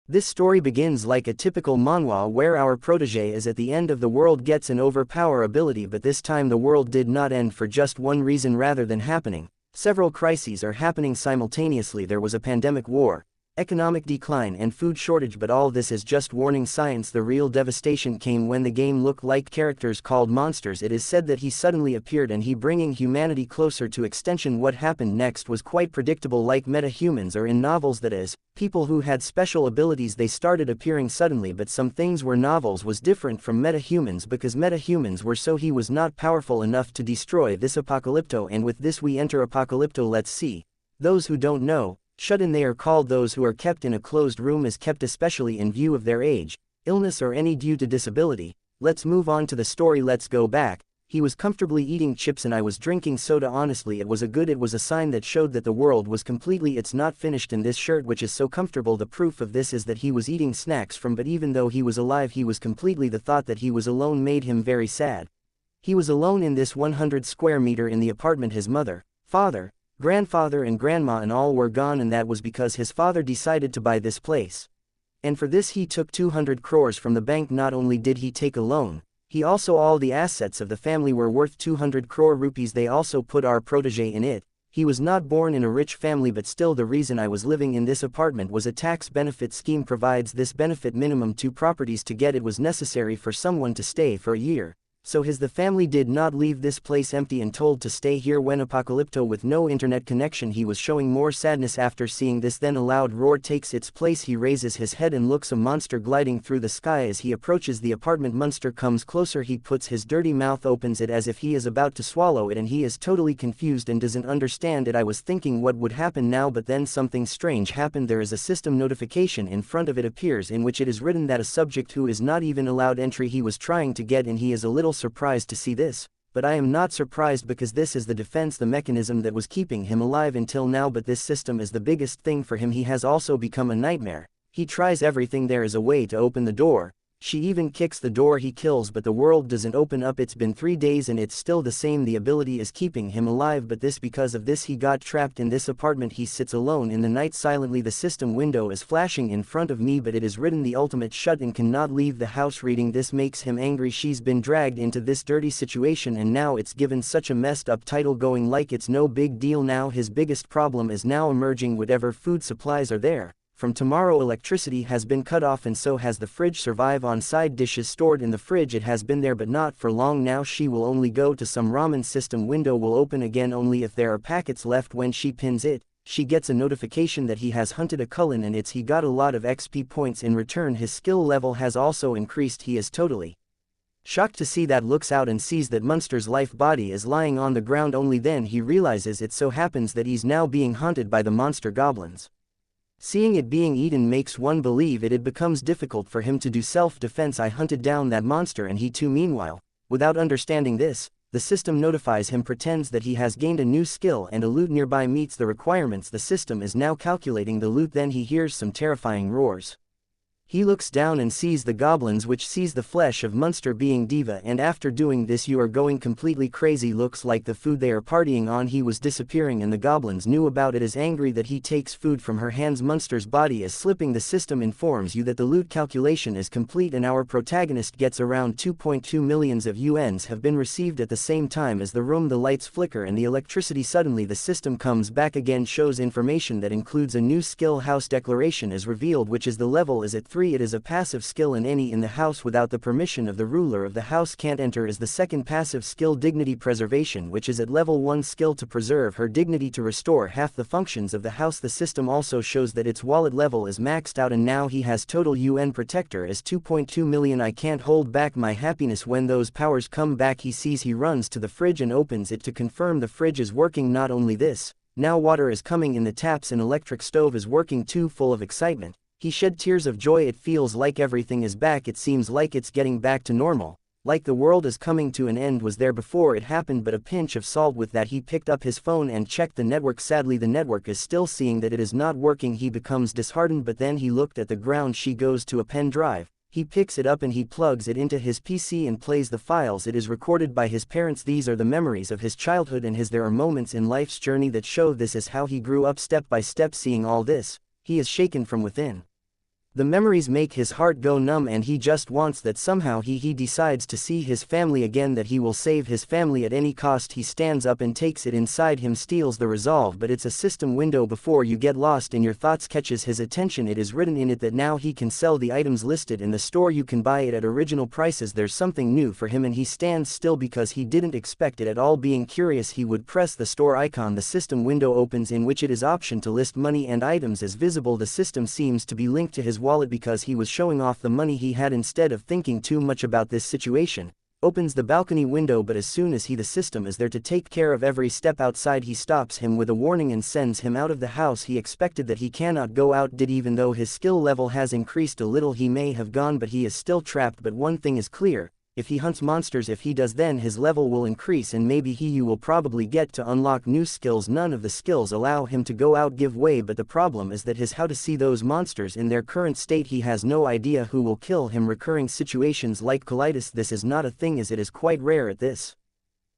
This story begins like a typical manhwa where our protege is at the end of the world gets an overpower ability, but this time the world did not end for just one reason rather than happening. Several crises are happening simultaneously. There was a pandemic, war, economic decline and food shortage, but all this is just warning signs. The real devastation came when the game looked like characters called monsters. It is said that he suddenly appeared and he bringing humanity closer to extinction. What happened next was quite predictable, like meta-humans or in novels, that is, people who had special abilities, they started appearing suddenly, but some things were novels was different from meta-humans because meta-humans were so he was not powerful enough to destroy this apocalypto, and with this we enter apocalypto. Let's see. Those who don't know, shut in, they are called those who are kept in a closed room, is kept especially in view of their age, illness or any due to disability. Let's move on to the story. Let's go back. He was comfortably eating chips and I was drinking soda. Honestly, it was a sign that showed that the world was completely, it's not finished. In this shirt which is so comfortable, the proof of this is that he was eating snacks from, but even though he was alive, he was completely, the thought that he was alone made him very sad. He was alone in this 100 square meter in the apartment. His mother, father, grandfather and grandma and all were gone, and that was because his father decided to buy this place. And for this he took 200 crores from the bank. Not only did he take a loan, he also all the assets of the family were worth 200 crore rupees. They also put our protege in it. He was not born in a rich family, but still the reason I was living in this apartment was a tax benefit scheme provides this benefit minimum 2 properties to get it was necessary for someone to stay for a year. So the family did not leave this place empty and told to stay here. When apocalypto with no internet connection, he was showing more sadness after seeing this. Then a loud roar takes its place. He raises his head and looks a monster gliding through the sky. As he approaches the apartment, monster comes closer. He puts his dirty mouth, opens it as if he is about to swallow it, and he is totally confused and doesn't understand it. I was thinking what would happen now, but then something strange happened. There is a system notification in front of it appears in which it is written that a subject who is not even allowed entry he was trying to get in. He is a little surprised to see this, but I am not surprised because this is the defense, the mechanism that was keeping him alive until now. But this system is the biggest thing for him. He has also become a nightmare. He tries everything. There is a way to open the door. She even kicks the door. He kills, but the world doesn't open up. It's been 3 days and it's still the same. The ability is keeping him alive, but because of this he got trapped in this apartment. He sits alone in the night silently. The system window is flashing in front of me, but it is written the ultimate shut and cannot leave the house. Reading this makes him angry. She's been dragged into this dirty situation and now it's given such a messed up title going like it's no big deal. Now his biggest problem is now emerging. Whatever food supplies are there, from tomorrow electricity has been cut off, and so has the fridge. Survive on side dishes stored in the fridge. It has been there but not for long now. She will only go to some ramen. System window will open again only if there are packets left. When she pins it, she gets a notification that he has hunted a Cullen and he got a lot of XP points in return. His skill level has also increased. He is totally shocked to see that, looks out and sees that monster's life body is lying on the ground. Only then he realizes it so happens that he's now being haunted by the monster goblins. Seeing it being eaten makes one believe it becomes difficult for him to do self-defense. I hunted down that monster and he too. Meanwhile, without understanding this, the system notifies him, pretends that he has gained a new skill and a loot nearby meets the requirements. The system is now calculating the loot. Then he hears some terrifying roars. He looks down and sees the goblins, which sees the flesh of monster being diva, and after doing this you are going completely crazy. Looks like the food they are partying on. He was disappearing and the goblins knew about it. Is angry that he takes food from her hands. Monster's body is slipping. The system informs you that the loot calculation is complete and our protagonist gets around 2.2 millions of yuans have been received. At the same time as the room the lights flicker and the electricity suddenly the system comes back again, shows information that includes a new skill. House declaration is revealed, which is the level is at 3. It is a passive skill and any in the house without the permission of the ruler of the house can't enter. Is the second passive skill dignity preservation, which is at level 1 skill to preserve her dignity to restore half the functions of the house. The system also shows that its wallet level is maxed out and now he has total UN protector as 2.2 million. I can't hold back my happiness when those powers come back. He runs to the fridge and opens it to confirm the fridge is working. Not only this, now water is coming in the taps and electric stove is working too. Full of excitement, he shed tears of joy. It feels like everything is back. It seems like it's getting back to normal, like the world is coming to an end. Was there before it happened, but a pinch of salt. With that he picked up his phone and checked the network. Sadly the network is still seeing that it is not working. He becomes disheartened, but then he looked at the ground. She goes to a pen drive. He picks it up and he plugs it into his PC and plays the files. It is recorded by his parents. These are the memories of his childhood and there are moments in life's journey that show this is how he grew up step by step. Seeing all this, he is shaken from within. The memories make his heart go numb and he just wants that somehow he decides to see his family again, that he will save his family at any cost. He stands up and takes it inside him, steals the resolve, but it's a system window. Before you get lost in your thoughts catches his attention. It is written in it that now he can sell the items listed in the store. You can buy it at original prices. There's something new for him and he stands still because he didn't expect it at all. Being curious, he would press the store icon. The system window opens in which it is option to list money and items as visible. The system seems to be linked to his wallet because he was showing off the money he had instead of thinking too much about this situation. Opens the balcony window, but as soon as the system is there to take care of every step outside, he stops him with a warning and sends him out of the house. He expected that he cannot go out. Even though his skill level has increased a little, he may have gone, but he is still trapped. But one thing is clear. If he hunts monsters, if he does, then his level will increase and maybe you will probably get to unlock new skills. None of the skills allow him to go out give way, but the problem is that how to see those monsters in their current state. He has no idea who will kill him. Recurring situations like colitis. This is not a thing as it is quite rare at this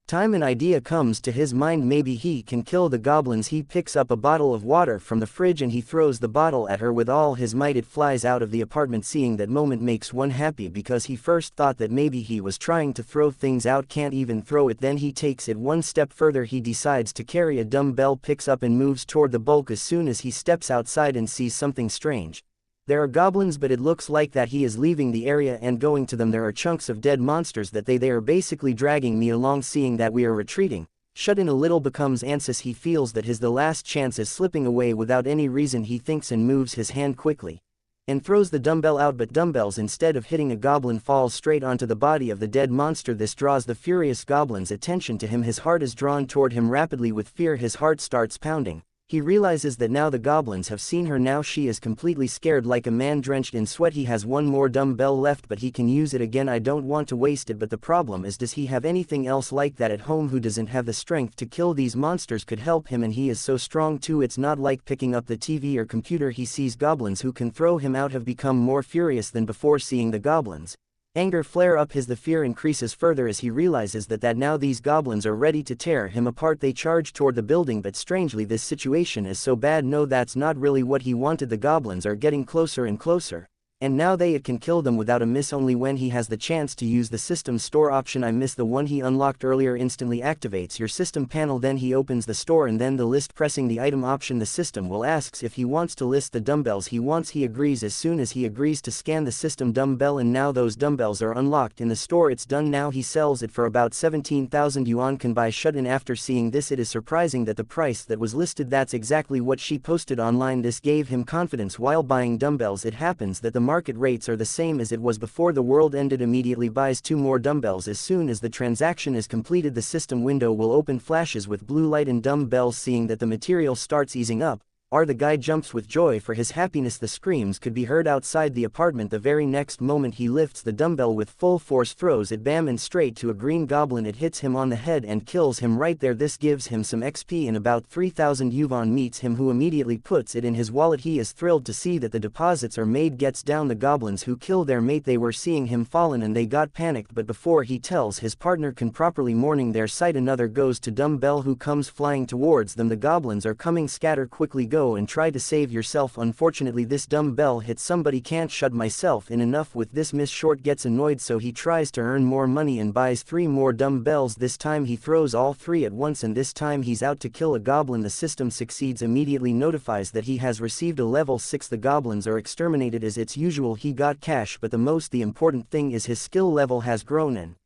time. An idea comes to his mind. Maybe he can kill the goblins. He picks up a bottle of water from the fridge and he throws the bottle at her with all his might. It flies out of the apartment. Seeing that moment makes one happy because he first thought that maybe he was trying to throw things out, can't even throw it. Then he takes it one step further. He decides to carry a dumbbell, picks up and moves toward the bulk. As soon as he steps outside and sees something strange. There are goblins, but it looks like that he is leaving the area and going to them. There are chunks of dead monsters that they are basically dragging me along. Seeing that we are retreating, shut in a little, becomes anxious. He feels that the last chance is slipping away without any reason. He thinks and moves his hand quickly and throws the dumbbell out, but dumbbells, instead of hitting a goblin, falls straight onto the body of the dead monster. This draws the furious goblin's attention to him. His heart is drawn toward him rapidly. With fear his heart starts pounding. He realizes that now the goblins have seen her. Now she is completely scared, like a man drenched in sweat. He has one more dumbbell left, but he can use it again. I don't want to waste it, but the problem is, does he have anything else like that at home? Who doesn't have the strength to kill these monsters could help him, and he is so strong too. It's not like picking up the TV or computer. He sees goblins who can throw him out. Have become more furious than before. Seeing the goblins anger flare up, the fear increases further as he realizes that now these goblins are ready to tear him apart. They charge toward the building, but strangely this situation is so bad. No, that's not really what he wanted. The goblins are getting closer and closer. And now it can kill them without a miss, only when he has the chance to use the system store option. I miss the one he unlocked earlier. Instantly activates your system panel. Then he opens the store and then the list, pressing the item option. The system will asks if he wants to list the dumbbells he wants. He agrees. As soon as he agrees to scan the system dumbbell, and now those dumbbells are unlocked in the store. It's done now. He sells it for about 17,000 yuan. Can buy shut in. After seeing this, it is surprising that the price that was listed, that's exactly what she posted online. This gave him confidence while buying dumbbells. It happens that the market rates are the same as it was before the world ended. Immediately buys 2 more dumbbells. As soon as the transaction is completed, the system window will open, flashes with blue light and dumbbells. Seeing that the material starts easing up, the guy jumps with joy for his happiness. The screams could be heard outside the apartment. The very next moment he lifts the dumbbell with full force, throws it bam and straight to a green goblin. It hits him on the head and kills him right there. This gives him some XP and about 3,000 yuan. Meets him, who immediately puts it in his wallet. He is thrilled to see that the deposits are made. Gets down. The goblins who kill their mate, they were seeing him fallen and they got panicked, but before he tells his partner can properly mourning their sight, another goes to dumbbell who comes flying towards them. The goblins are coming. Scatter quickly, go and try to save yourself. Unfortunately this dumbbell hit somebody. Can't shut myself in. Enough with this. Miss Short gets annoyed, so he tries to earn more money and buys 3 more dumbbells. This time he throws all 3 at once, and this time he's out to kill a goblin. The system succeeds. Immediately notifies that he has received a level 6. The goblins are exterminated as it's usual. He got cash, but the important thing is his skill level has grown and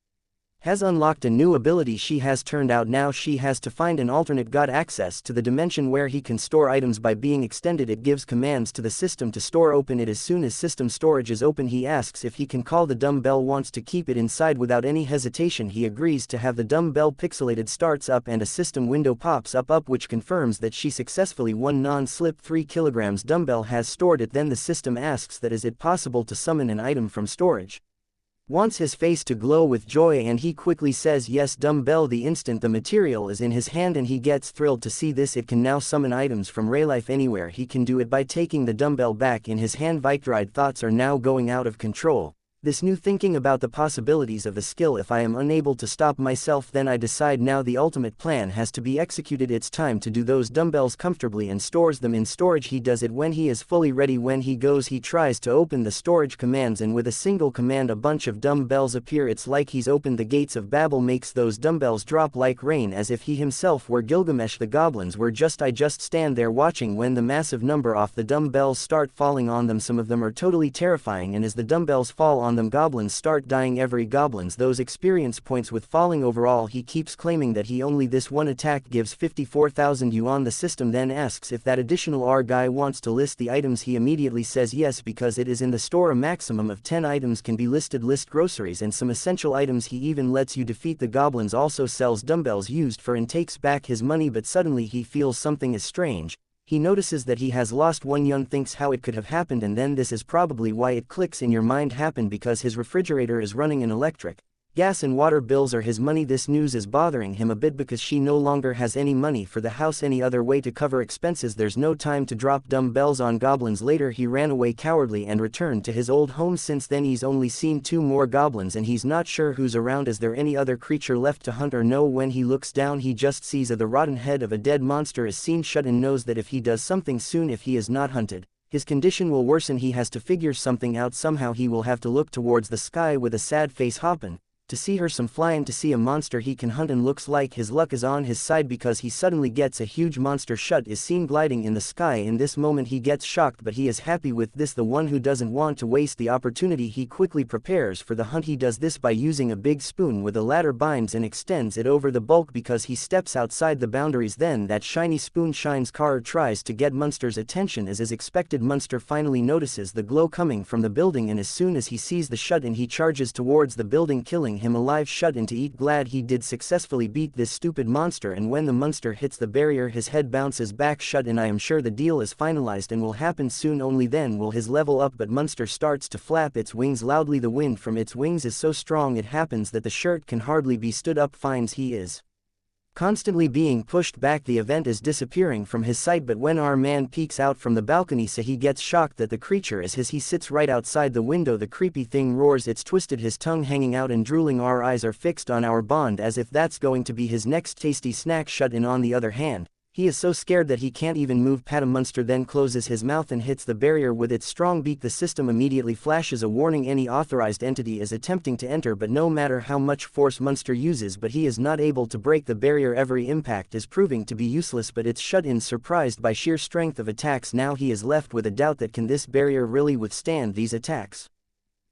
has unlocked a new ability. She has turned out now she has to find an alternate god, access to the dimension where he can store items by being extended. It gives commands to the system to store open it. As soon as system storage is open, he asks if he can call the dumbbell, wants to keep it inside. Without any hesitation he agrees to have the dumbbell pixelated. Starts up and a system window pops up which confirms that she successfully won non-slip 3 kilograms dumbbell, has stored it. Then the system asks that is it possible to summon an item from storage. Wants his face to glow with joy and he quickly says yes. Dumbbell, the instant the material is in his hand, and he gets thrilled to see this. It can now summon items from real life anywhere. He can do it by taking the dumbbell back in his hand. Victoride thoughts are now going out of control. This new thinking about the possibilities of the skill. If I am unable to stop myself, then I decide now the ultimate plan has to be executed. It's time to do those dumbbells comfortably and stores them in storage. He does it when he is fully ready. When he goes, he tries to open the storage commands, and with a single command a bunch of dumbbells appear. It's like he's opened the gates of Babel, makes those dumbbells drop like rain, as if he himself were Gilgamesh. The goblins were I just stand there watching when the massive number of the dumbbells start falling on them. Some of them are totally terrifying, and as the dumbbells fall on them, goblins start dying. Every goblins those experience points with falling. Overall, he keeps claiming that he only this one attack gives 54,000 yuan. The system then asks if that additional R guy wants to list the items. He immediately says yes, because it is in the store. A maximum of 10 items can be listed. List groceries and some essential items. He even lets you defeat the goblins. Also sells dumbbells used for and takes back his money. But suddenly he feels something is strange. He notices that he has lost 1 yuan, thinks how it could have happened, and then this is probably why it clicks in your mind. Happened because his refrigerator is running an electric. Gas and water bills are his money. This news is bothering him a bit because she no longer has any money for the house, any other way to cover expenses. There's no time to drop dumbbells on goblins. Later he ran away cowardly and returned to his old home. Since then he's only seen 2 more goblins, and he's not sure who's around. Is there any other creature left to hunt or no? When he looks down, he just sees the rotten head of a dead monster is seen shut and knows that if he does something soon, if he is not hunted, his condition will worsen. He has to figure something out. Somehow he will have to look towards the sky with a sad face. Hoppin' to see her some flying to see a monster he can hunt, and looks like his luck is on his side because he suddenly gets a huge monster shut is seen gliding in the sky. In this moment he gets shocked, but he is happy with this. The one who doesn't want to waste the opportunity, he quickly prepares for the hunt. He does this by using a big spoon with a ladder, binds and extends it over the bulk because he steps outside the boundaries. Then that shiny spoon shines. Car tries to get Munster's attention as is expected. Munster finally notices the glow coming from the building, and as soon as he sees the shut-in he charges towards the building, killing him alive. Shut-in to eat. Glad he did successfully beat this stupid monster, and when the monster hits the barrier his head bounces back. Shut-in, I am sure the deal is finalized and will happen soon, only then will his level up. But Munster starts to flap its wings loudly. The wind from its wings is so strong it happens that the shirt can hardly be stood up. Finds he is constantly being pushed back. The event is disappearing from his sight, but when our man peeks out from the balcony, so he gets shocked that the creature is his. He sits right outside the window. The creepy thing roars, it's twisted, his tongue hanging out and drooling. Our eyes are fixed on our bond as if that's going to be his next tasty snack. Shut-in, on the other hand, he is so scared that he can't even move. Munster then closes his mouth and hits the barrier with its strong beak. The system immediately flashes a warning. Any authorized entity is attempting to enter, but no matter how much force Munster uses, but he is not able to break the barrier. Every impact is proving to be useless, but it's Shut-in surprised by sheer strength of attacks. Now he is left with a doubt that can this barrier really withstand these attacks?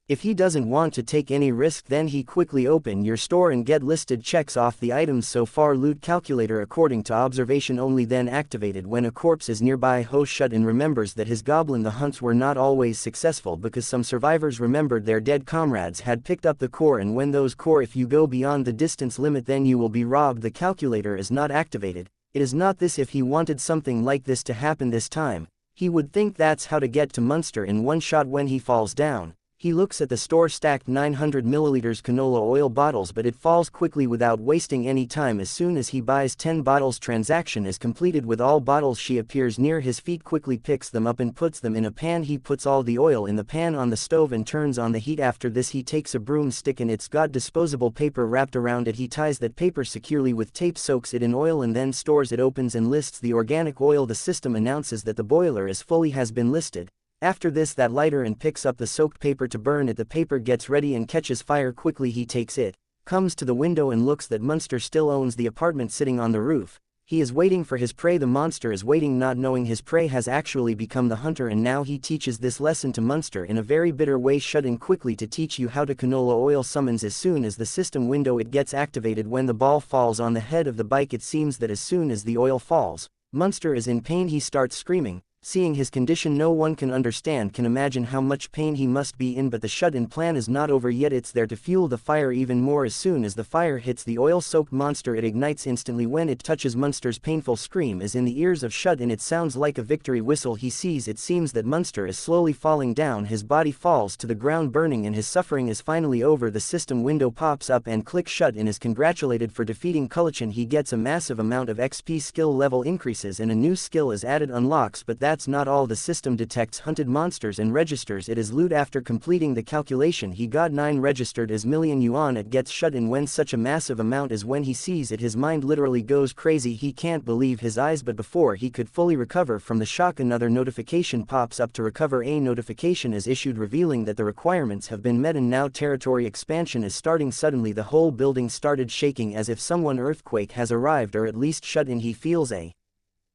If he doesn't want to take any risk, then he quickly open your store and get listed. Checks off the items so far. Loot calculator according to observation only, then activated when a corpse is nearby. Shut-in remembers that his goblin the hunts were not always successful because some survivors remembered their dead comrades had picked up the core, and when those core, if you go beyond the distance limit then you will be robbed. The calculator is not activated. It is not this. If he wanted something like this to happen this time, he would think that's how to get to Munster in one shot. When he falls down, he looks at the store stacked 900 milliliters canola oil bottles, but it falls quickly without wasting any time. As soon as he buys 10 bottles, transaction is completed with all bottles. She appears near his feet, quickly picks them up and puts them in a pan. He puts all the oil in the pan on the stove and turns on the heat. After this he takes a broomstick and it's got disposable paper wrapped around it. He ties that paper securely with tape, soaks it in oil and then stores it. Opens and lists the organic oil. The system announces that the boiler is fully has been listed. After this that lighter and picks up the soaked paper to burn it. The paper gets ready and catches fire. Quickly he takes it, comes to the window and looks that Munster still owns the apartment sitting on the roof. He is waiting for his prey. The monster is waiting, not knowing his prey has actually become the hunter, and now he teaches this lesson to Munster in a very bitter way. Shut-in quickly to teach you how to canola oil. Summons as soon as the system window it gets activated. When the ball falls on the head of the bike, it seems that as soon as the oil falls, Munster is in pain. He starts screaming. Seeing his condition no one can understand, can imagine how much pain he must be in, but the shut-in plan is not over yet. It's there to fuel the fire even more. As soon as the fire hits the oil-soaked monster, it ignites instantly. When it touches, Munster's painful scream is in the ears of Shut-in. It sounds like a victory whistle. He sees, it seems that Munster is slowly falling down. His body falls to the ground burning and his suffering is finally over. The system window pops up and click. Shut-in is congratulated for defeating Kulichin. He gets a massive amount of XP, skill level increases and a new skill is added, unlocks, but that that's not all. The system detects hunted monsters and registers it as loot. After completing the calculation, he got 9 registered as million yuan. It gets shut in when such a massive amount as when he sees it, his mind literally goes crazy. He can't believe his eyes, but before he could fully recover from the shock, another notification pops up. To recover, a notification is issued revealing that the requirements have been met and now territory expansion is starting. Suddenly the whole building started shaking as if someone earthquake has arrived, or at least shut in. He feels a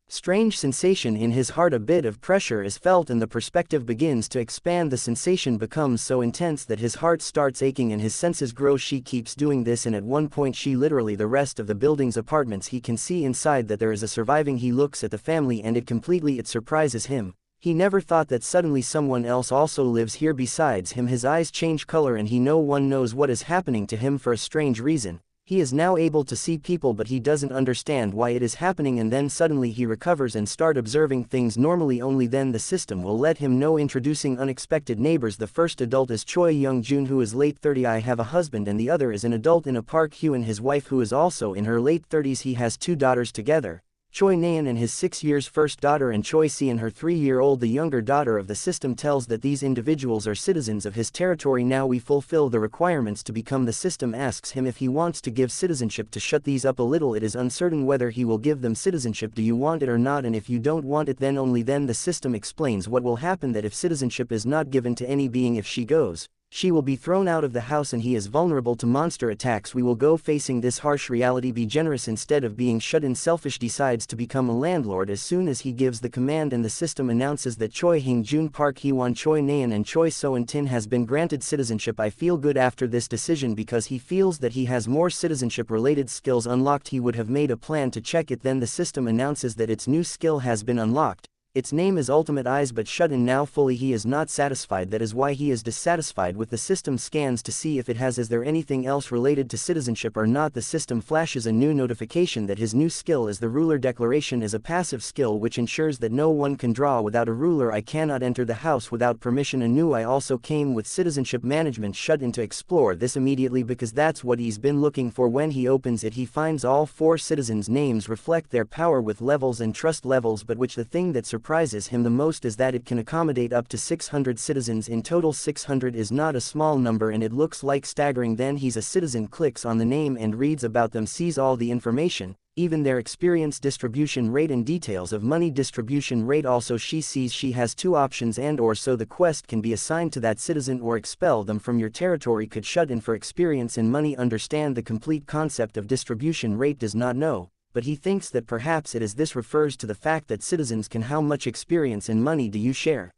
strange sensation in his heart. A bit of pressure is felt and the perspective begins to expand. The sensation becomes so intense that his heart starts aching and his senses grow. She keeps doing this, and at one point she literally the rest of the building's apartments. He can see inside that there is a surviving. He looks at the family and it surprises him. He never thought that suddenly someone else also lives here besides him. His eyes change color and no one knows what is happening to him for a strange reason. He is now able to see people, but he doesn't understand why it is happening, and then suddenly he recovers and start observing things normally. Only then the system will let him know. Introducing unexpected neighbors. The first adult is Choi Young-jun, who is late 30. I have a husband, and the other is an adult in a Park Hyun, his wife, who is also in her late 30s. He has 2 daughters together. Choi Naeun and his 6 years first daughter, and Choi Si and her 3-year-old. The younger daughter of the system tells that these individuals are citizens of his territory. Now we fulfill the requirements to become. The system asks him if he wants to give citizenship. To shut these up a little, it is uncertain whether he will give them citizenship. Do you want it or not? And if you don't want it, then only then the system explains what will happen, that if citizenship is not given to any being, if she goes, she will be thrown out of the house and he is vulnerable to monster attacks. We will go facing this harsh reality. Be generous instead of being shut in. Selfish decides to become a landlord as soon as he gives the command, and the system announces that Choi Hing-jun, Park Hee-won, Choi Naeun and Choi So-in-tin has been granted citizenship. I feel good after this decision because he feels that he has more citizenship related skills unlocked. He would have made a plan to check it. Then the system announces that its new skill has been unlocked. Its name is Ultimate Eyes, but shut in now fully. He is not satisfied. That is why he is dissatisfied with the system. Scans to see if it has is there anything else related to citizenship or not. The system flashes a new notification that his new skill is the ruler. Declaration is a passive skill which ensures that no one can draw without a ruler. I cannot enter the house without permission. A new I also came with citizenship management. Shut in to explore this immediately because that's what he's been looking for. When he opens it, he finds all 4 citizens' names reflect their power with levels and trust levels, but which the thing that surprises him the most is that it can accommodate up to 600 citizens in total. 600 is not a small number and it looks like staggering. Then he's a citizen, clicks on the name and reads about them, sees all the information, even their experience, distribution rate and details of money distribution rate. Also she sees she has 2 options, and or so the quest can be assigned to that citizen or expel them from your territory. Could shut in for experience and money. Understand the complete concept of distribution rate, does not know, but he thinks that perhaps it is this refers to the fact that citizens can how much experience and money do you share.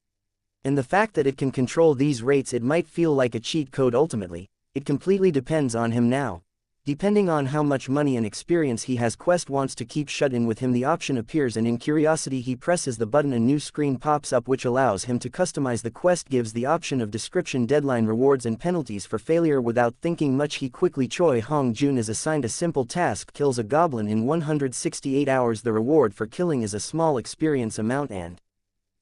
And the fact that it can control these rates, it might feel like a cheat code. Ultimately, it completely depends on him now. Depending on how much money and experience he has, quest wants to keep shut in with him. The option appears and in curiosity he presses the button. A new screen pops up which allows him to customize the quest, gives the option of description, deadline, rewards and penalties for failure. Without thinking much he quickly Choi Hong-jun is assigned a simple task: kills a goblin in 168 hours. The reward for killing is a small experience amount and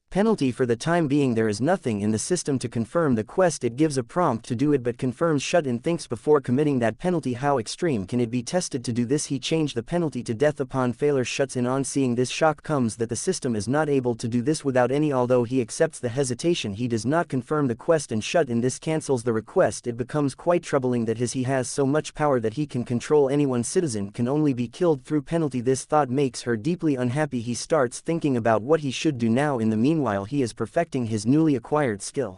penalty for the time being. There is nothing in the system to confirm the quest. It gives a prompt to do it but confirms. Shut in thinks before committing that penalty. How extreme can it be tested to do this? He changed the penalty to death upon failure. Shuts in on seeing this shock comes that the system is not able to do this without any. Although he accepts the hesitation, he does not confirm the quest and shut in this cancels the request. It becomes quite troubling that he has so much power that he can control anyone. Citizen can only be killed through penalty. This thought makes her deeply unhappy. He starts thinking about what he should do now. In the meanwhile he is perfecting his newly acquired skill.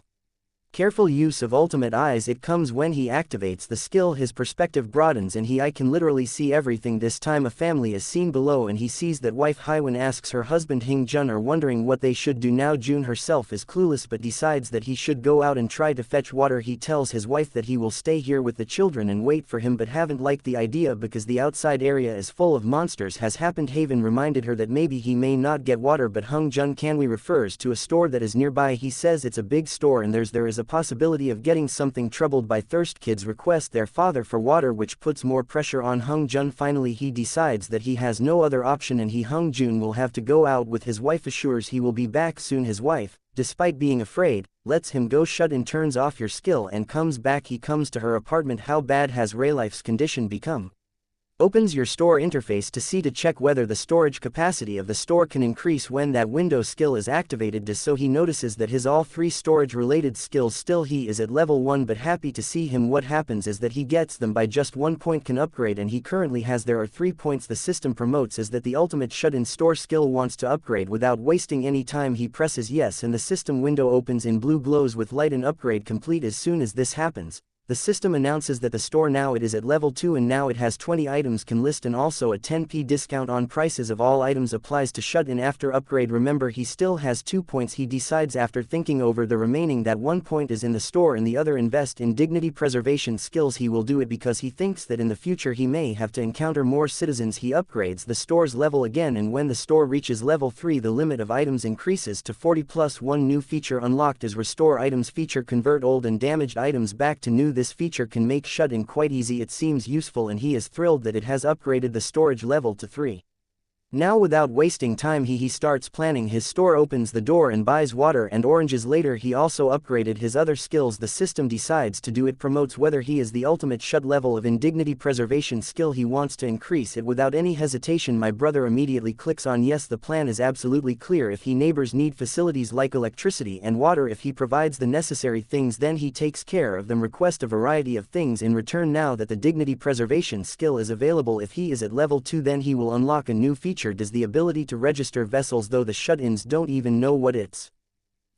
Careful use of Ultimate Eyes. It comes when he activates the skill his perspective broadens and I can literally see everything. This time a family is seen below and he sees that wife Haiwan asks her husband Hing Jun are wondering what they should do now. Jun herself is clueless but decides that he should go out and try to fetch water. He tells his wife that he will stay here with the children and wait for him, but haven't liked the idea because the outside area is full of monsters has happened. Haven reminded her that maybe he may not get water, but Hung Jun Canwi refers to a store that is nearby. He says it's a big store and there is a possibility of getting something. Troubled by thirst, kids request their father for water, which puts more pressure on Hung Jun. Finally he decides that he has no other option and Hung Jun will have to go out with his wife. Assures he will be back soon. His wife, despite being afraid, lets him go. Shut in turns off your skill and comes back. He comes to her apartment. How bad has Raylife's condition become? Opens your store interface to check whether the storage capacity of the store can increase when that window skill is activated. So he notices that his all 3 storage related skills still he is at level 1, but happy to see him. What happens is that he gets them by just 1 point, can upgrade, and he currently has there are 3 points. The system promotes is that the ultimate shut-in store skill wants to upgrade without wasting any time. He presses yes and the system window opens in blue, glows with light, and upgrade complete. As soon as this happens, the system announces that the store now it is at level 2 and now it has 20 items can list, and also a 10p discount on prices of all items applies to shut in after upgrade. Remember, he still has 2 points. He decides after thinking over the remaining that 1 point is in the store and the other invest in dignity preservation skills. He will do it because he thinks that in the future he may have to encounter more citizens. He upgrades the store's level again, and when the store reaches level 3 the limit of items increases to 40 plus 1 new feature unlocked is restore items feature, convert old and damaged items back to new. This feature can make shut-in quite easy. It seems useful and he is thrilled that it has upgraded the storage level to 3. Now without wasting time he starts planning his store, opens the door and buys water and oranges. Later he also upgraded his other skills. The system decides to do it, promotes whether he is the ultimate shut level of indignity preservation skill. He wants to increase it without any hesitation. My brother immediately clicks on yes. The plan is absolutely clear. If he neighbors need facilities like electricity and water, if he provides the necessary things then he takes care of them. Request a variety of things in return. Now that the dignity preservation skill is available, if he is at level 2 then he will unlock a new feature. Does the ability to register vessels, though the shut-ins don't even know what it's.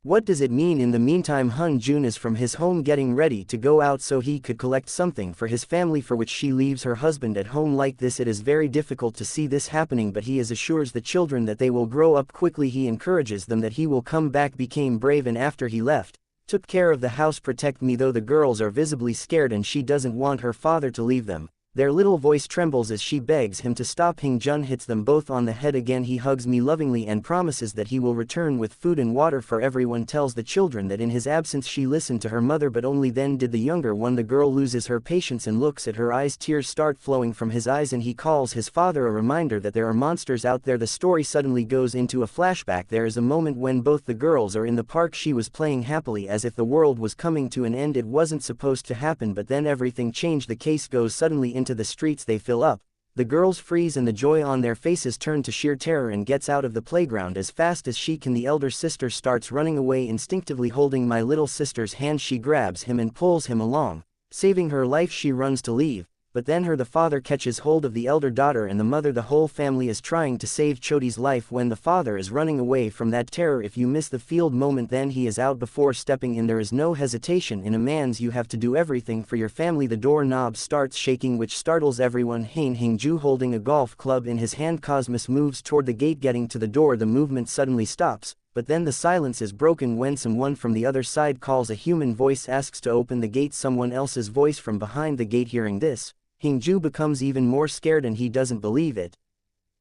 What does it mean? In the meantime, Hun Jun is from his home getting ready to go out so he could collect something for his family, for which she leaves her husband at home like this. It is very difficult to see this happening, but he assures the children that they will grow up quickly. He encourages them that he will come back, became brave, and after he left, took care of the house. Protect me, though the girls are visibly scared and she doesn't want her father to leave them. Their little voice trembles as she begs him to stop. Hing Jun hits them both on the head again. He hugs me lovingly and promises that he will return with food and water for everyone. Tells the children that in his absence she listened to her mother, but only then did the younger one. The girl loses her patience and looks at her eyes. Tears start flowing from his eyes and he calls his father, a reminder that there are monsters out there. The story suddenly goes into a flashback. There is a moment when both the girls are in the park. She was playing happily as if the world was coming to an end. It wasn't supposed to happen, but then everything changed. The case goes suddenly into the streets. They fill up. The girls freeze and the joy on their faces turn to sheer terror and gets out of the playground as fast as she can. The elder sister starts running away, instinctively holding my little sister's hand. She grabs him and pulls him along. Saving her life, she runs to leave, but then the father catches hold of the elder daughter and the mother. The whole family is trying to save Chodi's life when the father is running away from that terror. If you miss the field moment, then he is out before stepping in. There is no hesitation in a man's. You have to do everything for your family. The doorknob starts shaking, which startles everyone. Hing-Ju holding a golf club in his hand. Cosmos moves toward the gate. Getting to the door, the movement suddenly stops, but then the silence is broken when someone from the other side calls. A human voice asks to open the gate. Someone else's voice from behind the gate. Hearing this, Hing-Ju becomes even more scared and he doesn't believe it.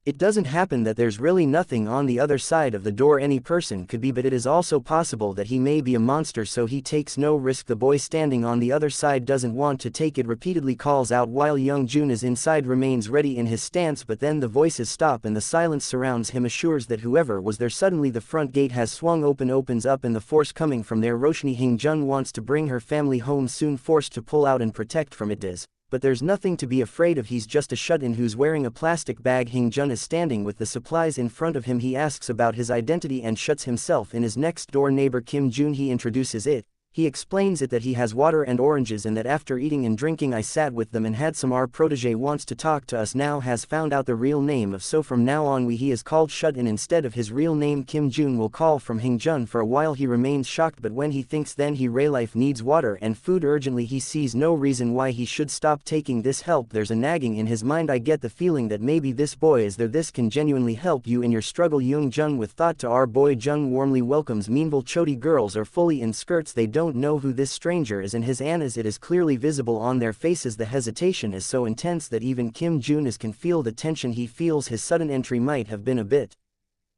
It doesn't happen that there's really nothing on the other side of the door. Any person could be, but it is also possible that he may be a monster, so he takes no risk. The boy standing on the other side doesn't want to take it. Repeatedly calls out while Young Jun is inside, remains ready in his stance, but then the voices stop and the silence surrounds him. Assures that whoever was there. Suddenly the front gate has swung open, opens up, and the force coming from there. Roshni. Hing Jun wants to bring her family home soon, forced to pull out and protect from it does. But there's nothing to be afraid of. He's just a shut-in who's wearing a plastic bag. Hing Jun is standing with the supplies in front of him. He asks about his identity and shuts himself in. His next-door neighbor Kim Jun. He introduces it. He explains it that he has water and oranges and that after eating and drinking I sat with them and had some. Our protege wants to talk to us now, has found out the real name of, so from now on he is called Shut-in instead of his real name. Kim Jun will call from Hing Jun. For a while he remains shocked, but when he thinks then he realize needs water and food urgently. He sees no reason why he should stop taking this help. There's a nagging in his mind. I get the feeling that maybe this boy is there. This can genuinely help you in your struggle. Young Jun with thought to our boy. Jun warmly welcomes. Meanwhile Chodi girls are fully in skirts. They don't know who this stranger is and his Annas. It is clearly visible on their faces. The hesitation is so intense that even Kim Jun can feel the tension. He feels his sudden entry might have been a bit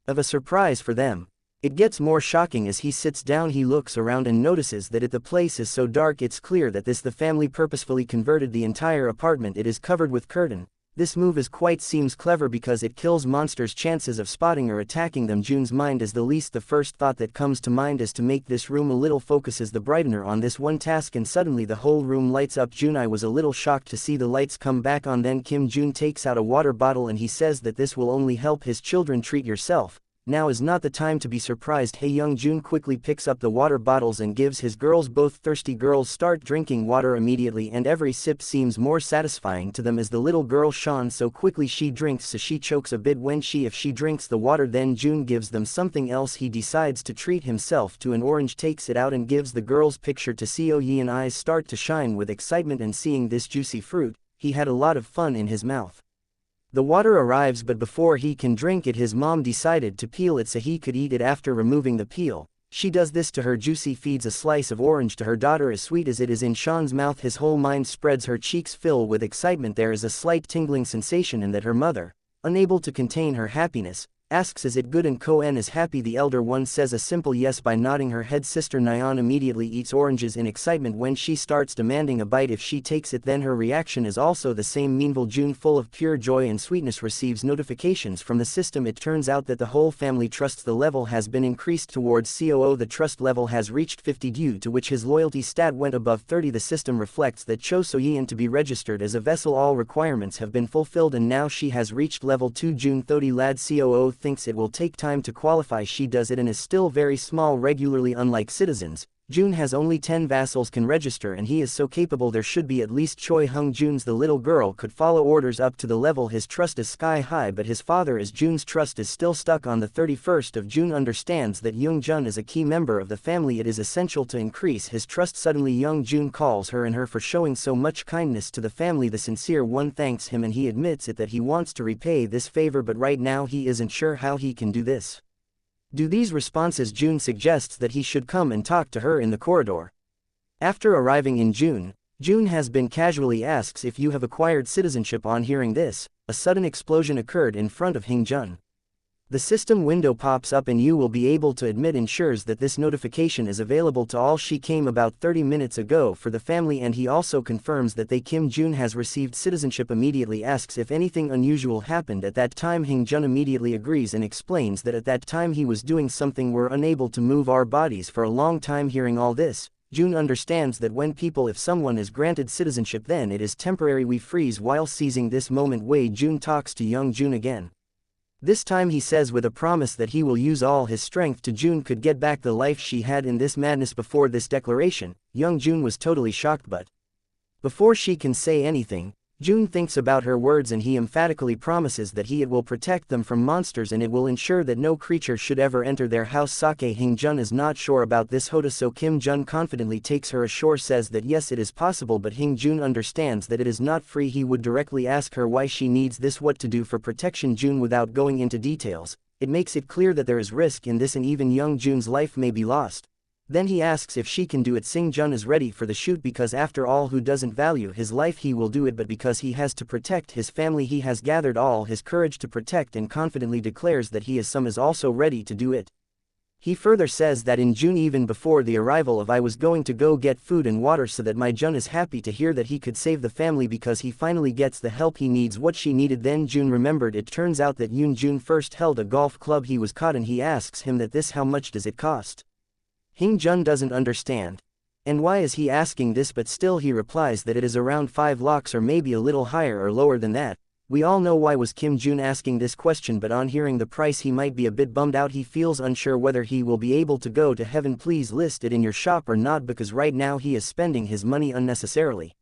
of a surprise for them. It gets more shocking as he sits down. He looks around and notices that the place is so dark. It's clear that the family purposefully converted the entire apartment. It is covered with curtain. This move seems clever because it kills monsters' chances of spotting or attacking them. Jun's mind is the least. The first thought that comes to mind is to make this room a little. Focuses the brightener on this one task and suddenly the whole room lights up. Jun, I was a little shocked to see the lights come back on. Then Kim Jun takes out a water bottle and he says that this will only help his children. Treat yourself. Now is not the time to be surprised. Hey Young Jun quickly picks up the water bottles and gives his girls. Both thirsty girls start drinking water immediately and every sip seems more satisfying to them as the little girl shines so quickly she drinks so she chokes a bit if she drinks the water. Then Jun gives them something else. He decides to treat himself to an orange, takes it out and gives the girls picture to Seo Yeon. Eyes start to shine with excitement and seeing this juicy fruit, he had a lot of fun in his mouth. The water arrives but before he can drink it his mom decided to peel it so he could eat it. After removing the peel, she does this to her. Juicy feeds a slice of orange to her daughter. As sweet as it is in Sean's mouth, his whole mind spreads. Her cheeks fill with excitement. There is a slight tingling sensation and that her mother, unable to contain her happiness, asks is it good and Ko-en is happy. The elder one says a simple yes by nodding her head. Sister Nyan immediately eats oranges in excitement when she starts demanding a bite if she takes it. Then her reaction is also the same. Meanwhile Jun, full of pure joy and sweetness, receives notifications from the system. It turns out that the whole family trusts the level has been increased towards COO. The trust level has reached 50 due to which his loyalty stat went above 30. The system reflects that Cho So-yeon to be registered as a vessel. All requirements have been fulfilled and now she has reached level 2. Jun 30 lad COO thinks it will take time to qualify. She does it and is still very small regularly. Unlike citizens, Jun has only 10 vassals can register and he is so capable there should be at least. Choi Hung Jun's the little girl could follow orders up to the level. His trust is sky high but his father is Jun's trust is still stuck. On the 31st of Jun understands that Young Jun is a key member of the family. It is essential to increase his trust. Suddenly Young Jun calls her and her for showing so much kindness to the family. The sincere one thanks him and he admits it that he wants to repay this favor but right now he isn't sure how he can do this. Do these responses Jun suggests that he should come and talk to her in the corridor. After arriving in Jun has been casually asks if you have acquired citizenship. On hearing this, a sudden explosion occurred in front of Hing Jun. The system window pops up and you will be able to admit ensures that this notification is available to all. She came about 30 minutes ago for the family and he also confirms that Kim Jun has received citizenship. Immediately asks if anything unusual happened at that time. Hing Jun immediately agrees and explains that at that time he was doing something. We're unable to move our bodies for a long time. Hearing all this, Jun understands that when if someone is granted citizenship then it is temporary. We freeze while seizing this moment. Wei Jun talks to Young Jun again. This time he says with a promise that he will use all his strength to Jun could get back the life she had in this madness. Before this declaration, Young Jun was totally shocked but before she can say anything, Jun thinks about her words and he emphatically promises that it will protect them from monsters and it will ensure that no creature should ever enter their house. Sake Hing Jun is not sure about this Hoda so Kim Jun confidently takes her ashore, says that yes it is possible but Hing Jun understands that it is not free. He would directly ask her why she needs this, what to do for protection. Jun without going into details, it makes it clear that there is risk in this and even Young Jun's life may be lost. Then he asks if she can do it. Sing Jun is ready for the shoot because after all who doesn't value his life he will do it but because he has to protect his family he has gathered all his courage to protect and confidently declares that he is also ready to do it. He further says that in June even before the arrival of I was going to go get food and water so that my Jun is happy to hear that he could save the family because he finally gets the help he needs. What she needed. Then Jun remembered it turns out that Yoon Jun first held a golf club. He was caught and he asks him that this how much does it cost. Hing Jun doesn't understand. And why is he asking this but still he replies that it is around 5 lakhs or maybe a little higher or lower than that. We all know why was Kim Jun asking this question but on hearing the price he might be a bit bummed out. He feels unsure whether he will be able to go to heaven. Please list it in your shop or not because right now he is spending his money unnecessarily.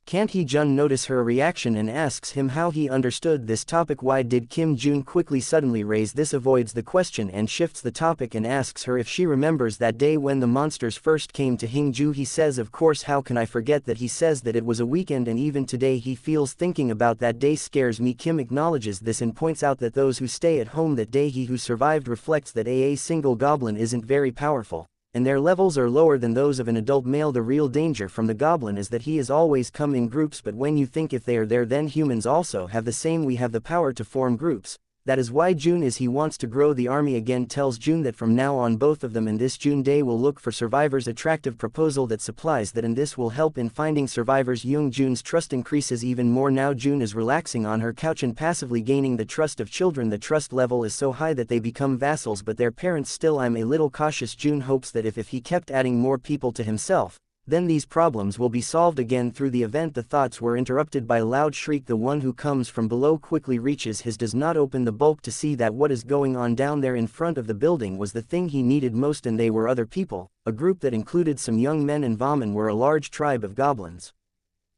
Can't he? Jun notice her reaction and asks him how he understood this topic. Why did Kim Jun quickly suddenly raise this? Avoids the question and shifts the topic and asks her if she remembers that day when the monsters first came to Hingju. He says of course, how can I forget that. He says that it was a weekend and even today he feels thinking about that day scares me. Kim acknowledges this and points out that those who stay at home that day he who survived reflects that a single goblin isn't very powerful, and their levels are lower than those of an adult male. The real danger from the goblin is that he is always come in groups but when you think if they are there then humans also have the same. We have the power to form groups. That is why June is he wants to grow the army again, tells June that from now on both of them in this June day will look for survivors. Attractive proposal that supplies that and this will help in finding survivors. Young June's trust increases even more now. June is relaxing on her couch and passively gaining the trust of children. The trust level is so high that they become vassals but their parents still. I'm a little cautious. June hopes that if he kept adding more people to himself, then these problems will be solved again. Through the event the thoughts were interrupted by a loud shriek. The one who comes from below quickly reaches his does not open the bulk to see that what is going on down there in front of the building was the thing he needed most, and they were other people, a group that included some young men and Vaman were a large tribe of goblins.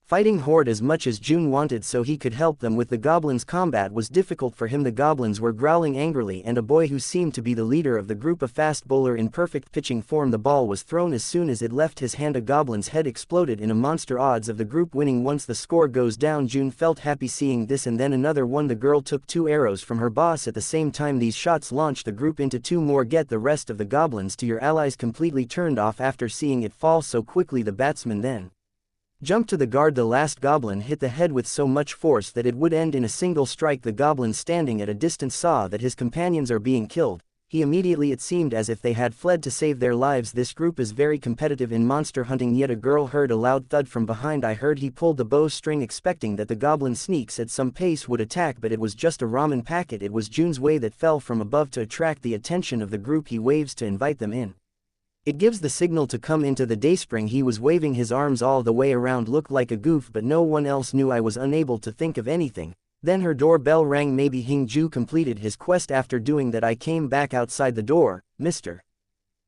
Fighting horde as much as June wanted so he could help them with the goblins. Combat was difficult for him. The goblins were growling angrily and a boy who seemed to be the leader of the group, a fast bowler in perfect pitching form. The ball was thrown. As soon as it left his hand a goblin's head exploded in a monster. Odds of the group winning once the score goes down. June felt happy seeing this, and then another one. The girl took 2 arrows from her boss at the same time. These shots launched the group into 2 more. Get the rest of the goblins to your allies. Completely turned off after seeing it fall so quickly. The batsman then jumped to the guard. The last goblin hit the head with so much force that it would end in a single strike. The goblin standing at a distance saw that his companions are being killed. He immediately, it seemed as if they had fled to save their lives. This group is very competitive in monster hunting. Yet a girl heard a loud thud from behind. I heard he pulled the bowstring expecting that the goblin sneaks at some pace would attack, but it was just a ramen packet. It was June's way that fell from above to attract the attention of the group. He waves to invite them in. It gives the signal to come into the dayspring. He was waving his arms all the way around, looked like a goof, but no one else knew. I was unable to think of anything. Then her doorbell rang. Maybe Hing-ju completed his quest. After doing that I came back outside the door. Mr.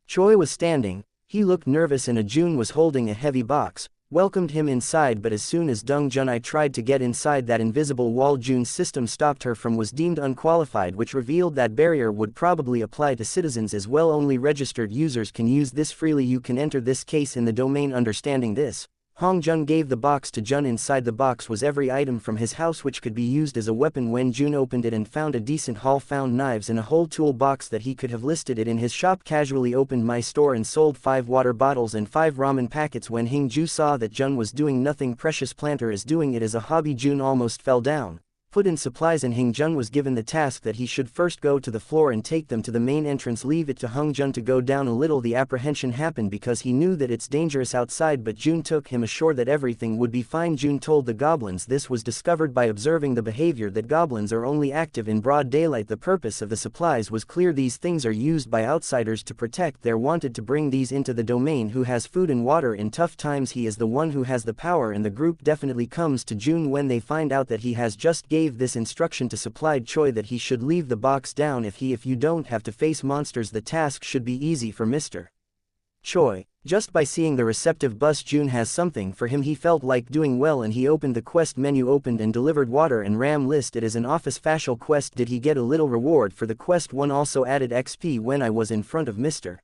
Choi was standing. He looked nervous and June was holding a heavy box. Welcomed him inside, but as soon as Dong Jun I tried to get inside that invisible wall, June's system stopped her from was deemed unqualified, which revealed that barrier would probably apply to citizens as well. Only registered users can use this freely. You can enter this case in the domain. Understanding this, Hong Jun gave the box to Jun. Inside the box was every item from his house which could be used as a weapon. When Jun opened it and found a decent haul, found knives and a whole toolbox that he could have listed it in his shop. Casually opened my store and sold 5 water bottles and 5 ramen packets. When Hing-ju saw that Jun was doing nothing precious planter is doing it as a hobby, Jun almost fell down. Put in supplies and Hing-jun was given the task that he should first go to the floor and take them to the main entrance. Leave it to Hung-jun to go down a little. The apprehension happened because he knew that it's dangerous outside, but Jun took him ashore that everything would be fine. Jun told the goblins this was discovered by observing the behavior that goblins are only active in broad daylight. The purpose of the supplies was clear. These things are used by outsiders to protect their wanted to bring these into the domain. Who has food and water in tough times? He is the one who has the power, and the group definitely comes to Jun when they find out that he has just gave this instruction to supplied Choi that he should leave the box down if you don't have to face monsters. The task should be easy for Mr. Choi. Just by seeing the receptive bus, Jun has something for him. He felt like doing well and he opened the quest menu, opened and delivered water and ram list. It is an office facial quest. Did he get a little reward for the quest? One also added XP when I was in front of Mr.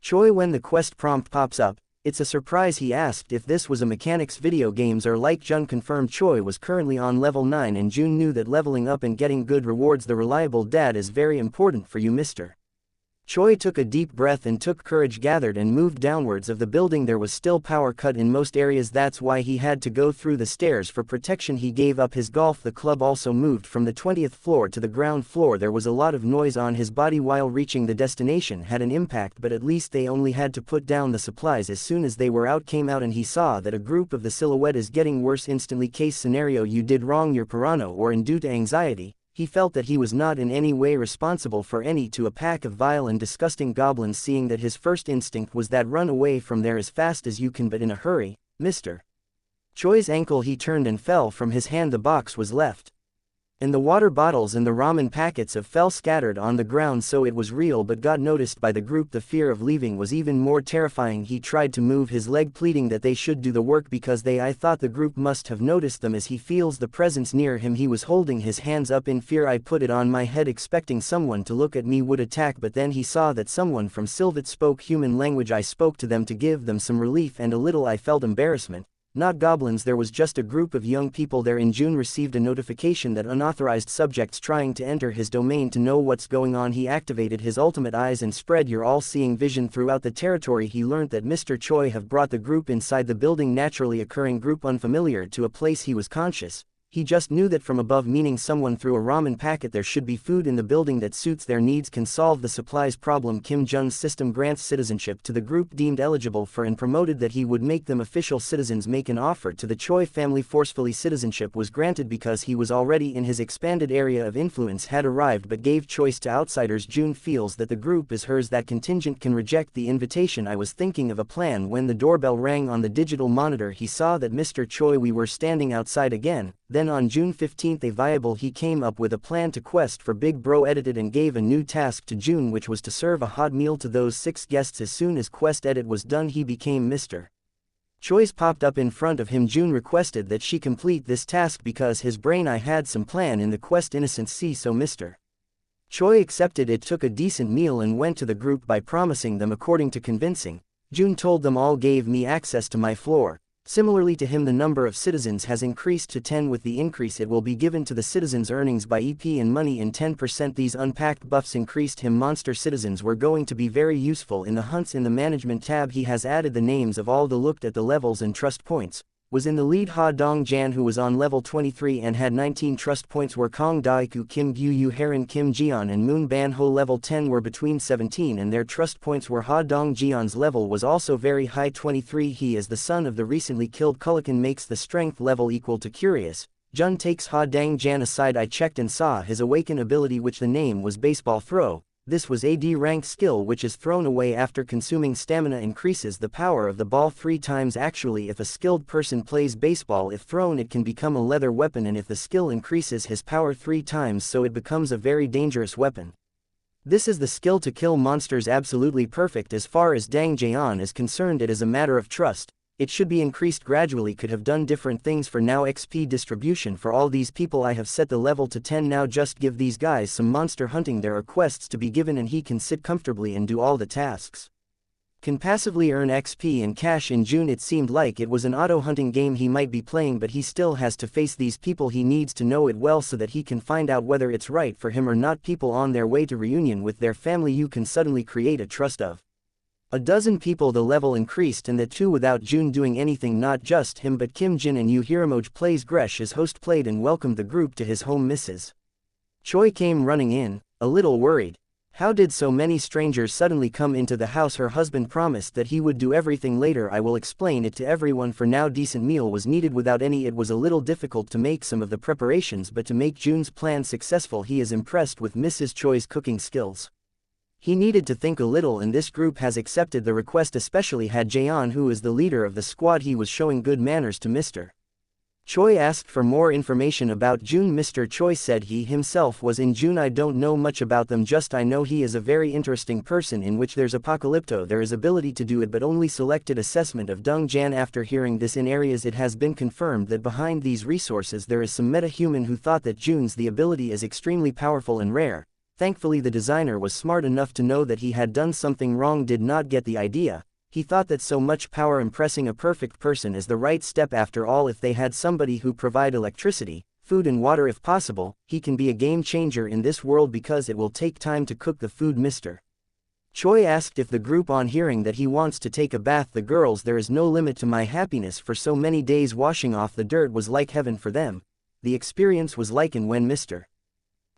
Choi. When the quest prompt pops up, it's a surprise. He asked if this was a mechanics video games or like. Jun confirmed Choi was currently on level 9 and Jun knew that leveling up and getting good rewards. The reliable dad is very important for you, Mr. Choi took a deep breath and took courage gathered and moved downwards of the building. There was still power cut in most areas, that's why he had to go through the stairs for protection. He gave up his golf. The club also moved from the 20th floor to the ground floor. There was a lot of noise on his body while reaching the destination had an impact, but at least they only had to put down the supplies. As soon as they were out, came out and he saw that a group of the silhouette is getting worse instantly. Case scenario: you did wrong, your piranha, or in due to anxiety. He felt that he was not in any way responsible for any to a pack of vile and disgusting goblins. Seeing that his first instinct was that run away from there as fast as you can, but in a hurry. Mr. Choi's ankle, he turned and fell from his hand. The box was left, and the water bottles and the ramen packets fell scattered on the ground. So it was real, but got noticed by the group. The fear of leaving was even more terrifying. He tried to move his leg, pleading that they should do the work because I thought the group must have noticed them. As he feels the presence near him, he was holding his hands up in fear. I put it on my head expecting someone to look at me, would attack, but then he saw that someone from Sylvat spoke human language. I spoke to them to give them some relief and a little I felt embarrassment. Not goblins, there was just a group of young people there. In June received a notification that unauthorized subjects trying to enter his domain. To know what's going on, he activated his ultimate eyes and spread your all-seeing vision throughout the territory. He learned that Mr. Choi have brought the group inside the building, naturally occurring group unfamiliar to a place he was conscious. he just knew that from above, meaning someone threw a ramen packet. There should be food in the building that suits their needs, can solve the supplies problem. Kim Jun's system grants citizenship to the group deemed eligible for and promoted that he would make them official citizens. Make an offer to the Choi family forcefully. Citizenship was granted because he was already in his expanded area of influence, had arrived but gave choice to outsiders. Jun feels that the group is hers. That contingent can reject the invitation. I was thinking of a plan. When the doorbell rang on the digital monitor, he saw that Mr. Choi. We were standing outside again. Then on June 15th, a viable he came up with a plan to quest for Big Bro. Edited and gave a new task to June, which was to serve a hot meal to those 6 guests. As soon as quest edit was done, he became Mr. Choi's popped up in front of him. June requested that she complete this task because his brain I had some plan in the quest. Innocent C. So Mr. Choi accepted it, took a decent meal and went to the group by promising them. According to convincing, June told them all, gave me access to my floor. Similarly to him, the number of citizens has increased to 10. With the increase, it will be given to the citizens' earnings by EP and money in 10%. These unpacked buffs increased him. Monster citizens were going to be very useful in the hunts. In the management tab, he has added the names of all the looked at the levels and trust points. Was in the lead Ha Dong Jan, who was on level 23 and had 19 trust points, were Kong Daiku, Kim Gyu Yu Heron, Kim Jian and Moon Ban Ho. Level 10 were between 17 and their trust points were Ha Dong Jian's level was also very high, 23. He is the son of the recently killed Kulikan, makes the strength level equal to Curious. Jun takes Ha Dang Jan aside. I checked and saw his awaken ability, which the name was baseball throw. This was a D rank skill which is thrown away after consuming stamina, increases the power of the ball 3 times. Actually, if a skilled person plays baseball, if thrown it can become a leather weapon, and if the skill increases his power 3 times, so it becomes a very dangerous weapon. This is the skill to kill monsters. Absolutely perfect. As far as Dang Jaeon is concerned, it is a matter of trust. It should be increased gradually. Could have done different things. For now, XP distribution for all these people. I have set the level to 10 now. Just give these guys some monster hunting. There are quests to be given and he can sit comfortably and do all the tasks. Can passively earn XP and cash. In June it seemed like it was an auto-hunting game he might be playing, but he still has to face these people. He needs to know it well so that he can find out whether it's right for him or not. People on their way to reunion with their family. You can suddenly create a trust of a dozen people. The level increased, and that too without June doing anything. Not just him but Kim Jin and Yu Hiramoj plays Gresh as host, played and welcomed the group to his home. Mrs. Choi came running in, a little worried. How did so many strangers suddenly come into the house? Her husband promised that he would do everything later. I will explain it to everyone. For now, decent meal was needed. Without any, it was a little difficult to make some of the preparations, but to make June's plan successful, he is impressed with Mrs. Choi's cooking skills. He needed to think a little, and this group has accepted the request, especially had Jaeon, who is the leader of the squad. He was showing good manners to Mr. Choi. Asked for more information about June. Mr. Choi said he himself was in June. I don't know much about them, just I know he is a very interesting person in which there's apocalypto. There is ability to do it, but only selected. Assessment of Dong Jan. After hearing this, in areas it has been confirmed that behind these resources there is some meta-human who thought that June's the ability is extremely powerful and rare. Thankfully the designer was smart enough to know that he had done something wrong, did not get the idea. He thought that so much power impressing a perfect person is the right step. After all, if they had somebody who provide electricity, food and water if possible, he can be a game changer in this world because it will take time to cook the food. Mr. Choi asked if the group, on hearing that he wants to take a bath, the girls, there is no limit to my happiness. For so many days washing off the dirt was like heaven for them. The experience was likened when Mr.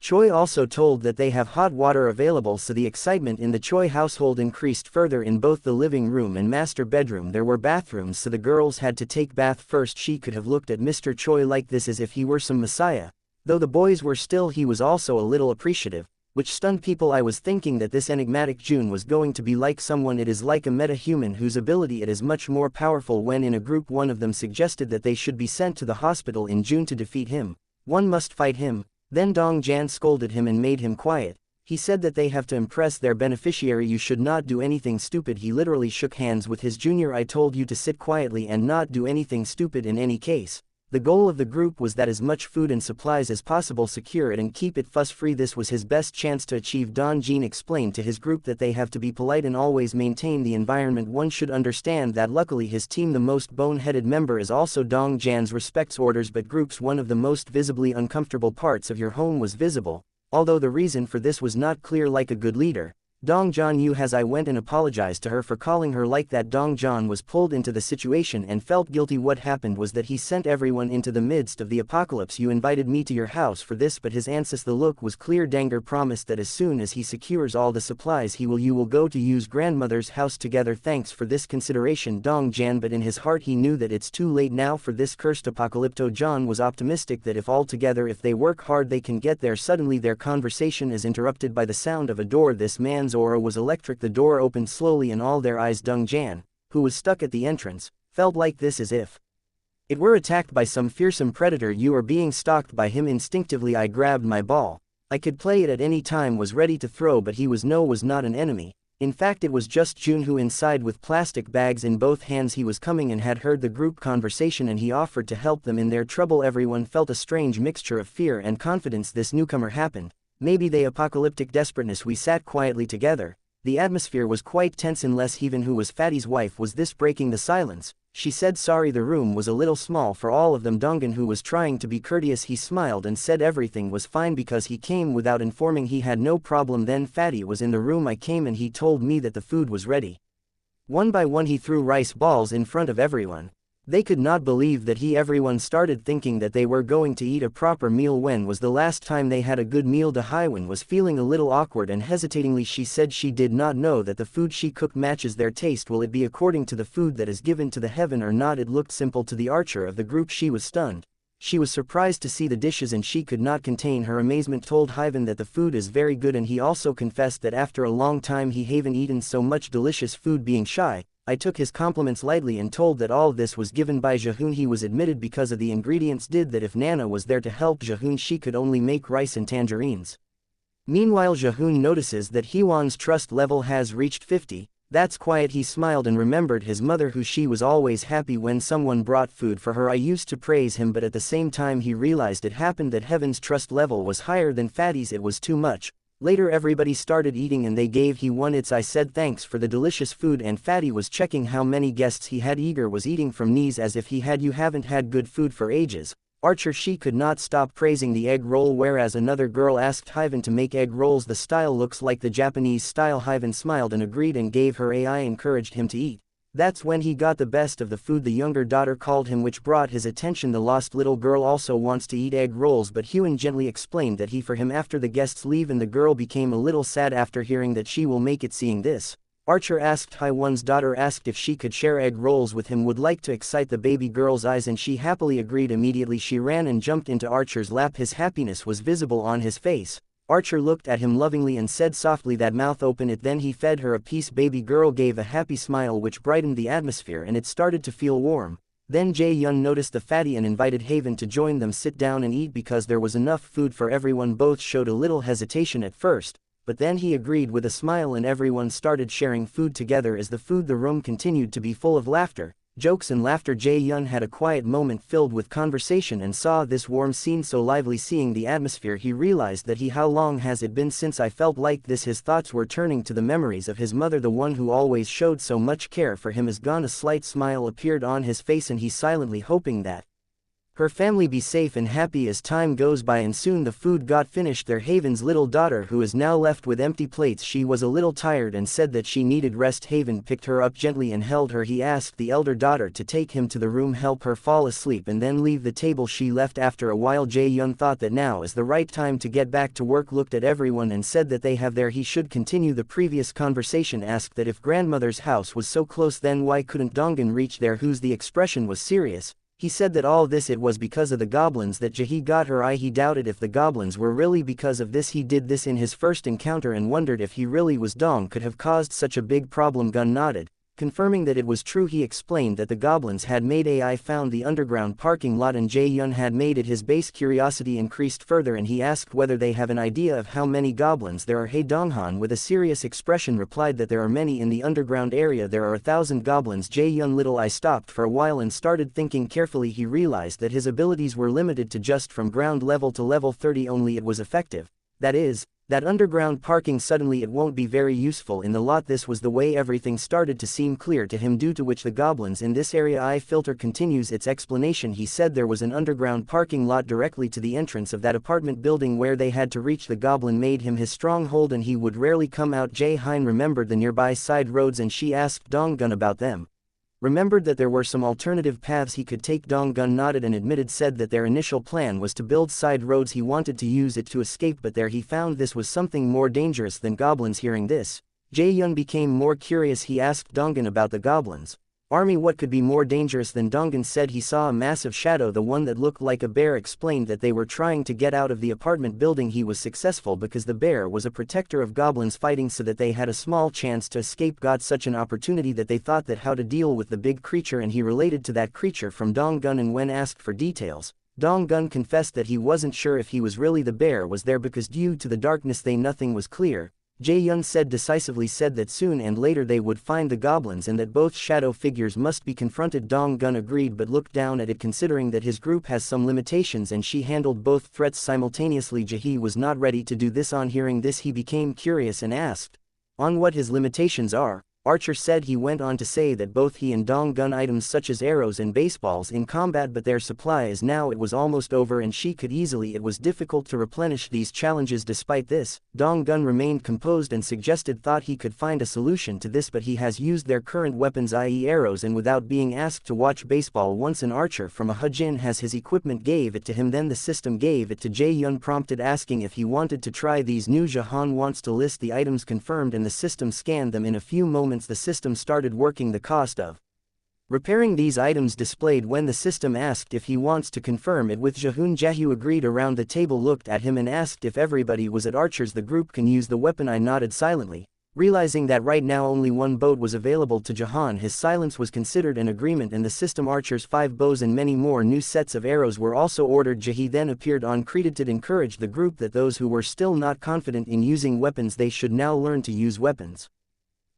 Choi also told that they have hot water available, so the excitement in the Choi household increased further. In both the living room and master bedroom there were bathrooms, so the girls had to take bath first. She could have looked at Mr. Choi like this as if he were some messiah. Though the boys were still, he was also a little appreciative, which stunned people. I was thinking that this enigmatic June was going to be like someone. It is like a meta-human whose ability it is much more powerful. When in a group, one of them suggested that they should be sent to the hospital in June to defeat him. One must fight him. Then Dong Jan scolded him and made him quiet. He said that they have to impress their beneficiary. You should not do anything stupid. He literally shook hands with his junior. I told you to sit quietly and not do anything stupid in any case. The goal of the group was that as much food and supplies as possible, secure it and keep it fuss-free. This was his best chance to achieve. Don Jin explained to his group that they have to be polite and always maintain the environment. One should understand that. Luckily his team, the most bone-headed member, is also Dong Jan's, respects orders but groups. One of the most visibly uncomfortable parts of your home was visible, although the reason for this was not clear. Like a good leader, Dongjan Yu has I went and apologized to her for calling her like that. Dongjan was pulled into the situation and felt guilty. What happened was that he sent everyone into the midst of the apocalypse. You invited me to your house for this, but his answers. The look was clear. Danger promised that as soon as he secures all the supplies you will go to use grandmother's house together. Thanks for this consideration, Dongjan, but in his heart he knew that it's too late now for this cursed apocalypto. John was optimistic that if they work hard they can get there. Suddenly their conversation is interrupted by the sound of a door. This man's aura was electric. The door opened slowly and all their eyes. Dongjan, who was stuck at the entrance, felt like this as if it were attacked by some fearsome predator. You are being stalked by him. Instinctively I grabbed my ball. I could play it at any time, was ready to throw, but he was not an enemy. In fact it was just Jun, who inside with plastic bags in both hands. He was coming and had heard the group conversation and he offered to help them in their trouble. Everyone felt a strange mixture of fear and confidence. This newcomer happened. Maybe the apocalyptic desperateness. We sat quietly together. The atmosphere was quite tense unless Heaven, who was Fatty's wife, was this breaking the silence. She said sorry, the room was a little small for all of them. Dongan, who was trying to be courteous, he smiled and said everything was fine because he came without informing. He had no problem. Then Fatty was in the room. I came and he told me that the food was ready. One by one he threw rice balls in front of everyone. They could not believe that everyone started thinking that they were going to eat a proper meal. When was the last time they had a good meal? Dahaiwan was feeling a little awkward and hesitatingly she said she did not know that the food she cooked matches their taste. Will it be according to the food that is given to the heaven or not? It looked simple to the archer of the group. She was stunned. She was surprised to see the dishes and she could not contain her amazement. Told Hyven that the food is very good and he also confessed that after a long time he haven't eaten so much delicious food. Being shy, I took his compliments lightly and told that all this was given by Jahoon. He was admitted because of the ingredients. Did that if Nana was there to help Jahoon she could only make rice and tangerines. Meanwhile Jahoon notices that Hyeon's trust level has reached 50. That's quiet. He smiled and remembered his mother, who she was always happy when someone brought food for her. I used to praise him, but at the same time he realized it happened that Heaven's trust level was higher than Fatty's. It was too much. Later everybody started eating and they gave Hyeon its. I said thanks for the delicious food and Fatty was checking how many guests he had. Eager was eating from knees as if he had. You haven't had good food for ages, Archer. She could not stop praising the egg roll, whereas another girl asked Hyven to make egg rolls. The style looks like the Japanese style. Hyven smiled and agreed and gave her a. I encouraged him to eat. That's when he got the best of the food. The younger daughter called him, which brought his attention. The lost little girl also wants to eat egg rolls, but Hyeon gently explained that he for him after the guests leave, and the girl became a little sad after hearing that she will make it. Seeing this, Archer asked Hyeon's daughter asked if she could share egg rolls with him, would like to excite the baby girl's eyes, and she happily agreed. Immediately she ran and jumped into Archer's lap. His happiness was visible on his face. Archer looked at him lovingly and said softly, that mouth, open it. Then he fed her a piece. Baby girl gave a happy smile which brightened the atmosphere and it started to feel warm. Then Jae-young noticed the fatty and invited Haven to join them. Sit down and eat because there was enough food for everyone. Both showed a little hesitation at first, but then he agreed with a smile and everyone started sharing food together. As the room continued to be full of laughter, jokes and laughter. Jae-young had a quiet moment filled with conversation and saw this warm scene so lively. Seeing the atmosphere he realized that how long has it been since I felt like this? His thoughts were turning to the memories of his mother, the one who always showed so much care for him, is gone. A slight smile appeared on his face and he silently hoping that her family be safe and happy. As time goes by and soon the food got finished, their Haven's little daughter, who is now left with empty plates, she was a little tired and said that she needed rest. Haven picked her up gently and held her. He asked the elder daughter to take him to the room, help her fall asleep and then leave the table. She left. After a while Jae-young thought that now is the right time to get back to work, looked at everyone and said that he should continue the previous conversation, asked that if grandmother's house was so close then why couldn't Dongan reach there, whose the expression was serious. He said that all this it was because of the goblins that Jae got her. He doubted if the goblins were really because of this. He did this in his first encounter and wondered if he really was Dong could have caused such a big problem. Gun nodded, confirming that it was true. He explained that the goblins had made AI found the underground parking lot and Jae-young had made it his base. Curiosity increased further and he asked whether they have an idea of how many goblins there are. Hae Donghan with a serious expression replied that there are many in the underground area. There are 1,000 goblins. Jae-young little eye stopped for a while and started thinking carefully. He realized that his abilities were limited to just from ground level to level 30 only. It was effective. That is, That underground parking suddenly it won't be very useful in the lot. This was the way everything started to seem clear to him, due to which the goblins in this area. I filter continues its explanation. He said there was an underground parking lot directly to the entrance of that apartment building where they had to reach. The goblin made him his stronghold and he would rarely come out. Jae-hyun remembered the nearby side roads and she asked Dong-gun about them. Remembered that there were some alternative paths he could take. Dong-gun nodded and admitted, said that their initial plan was to build side roads. He wanted to use it to escape, but there he found this was something more dangerous than goblins. Hearing this, Jae-hyun became more curious. He asked Dong-gun about the goblins army. What could be more dangerous than? Dong-gun said he saw a massive shadow, the one that looked like a bear. Explained that they were trying to get out of the apartment building. He was successful because the bear was a protector of goblins fighting, so that they had a small chance to escape. Got such an opportunity that they thought that how to deal with the big creature, and he related to that creature from Dong-gun, and when asked for details, Dong-gun confessed that he wasn't sure if he was really the bear was there because due to the darkness nothing was clear. Jae-hyun said decisively, said that soon and later they would find the goblins and that both shadow figures must be confronted. Dong-gun agreed but looked down at it, considering that his group has some limitations and she handled both threats simultaneously. Jae was not ready to do this. On hearing this he became curious and asked on what his limitations are. Archer said he went on to say that both he and Dong-gun items such as arrows and baseballs in combat, but their supply is now it was almost over and she could easily it was difficult to replenish these challenges. Despite this, Dong-gun remained composed and suggested thought he could find a solution to this, but he has used their current weapons, i.e. arrows, and without being asked to watch baseball once. An archer from a Hujin has his equipment, gave it to him, then the system gave it to Jae-hyun, prompted asking if he wanted to try these new. Jahan wants to list the items confirmed and the system scanned them. In a few moments the system started working. The cost of repairing these items displayed when the system asked if he wants to confirm it with Jahoon. Jae agreed. Around the table looked at him and asked if everybody was at Archer's. The group can use the weapon. I nodded silently, realizing that right now only one boat was available to Jahan. His silence was considered an agreement, and the system Archer's 5 bows and many more new sets of arrows were also ordered. Jae then appeared on credited encouraged the group that those who were still not confident in using weapons they should now learn to use weapons.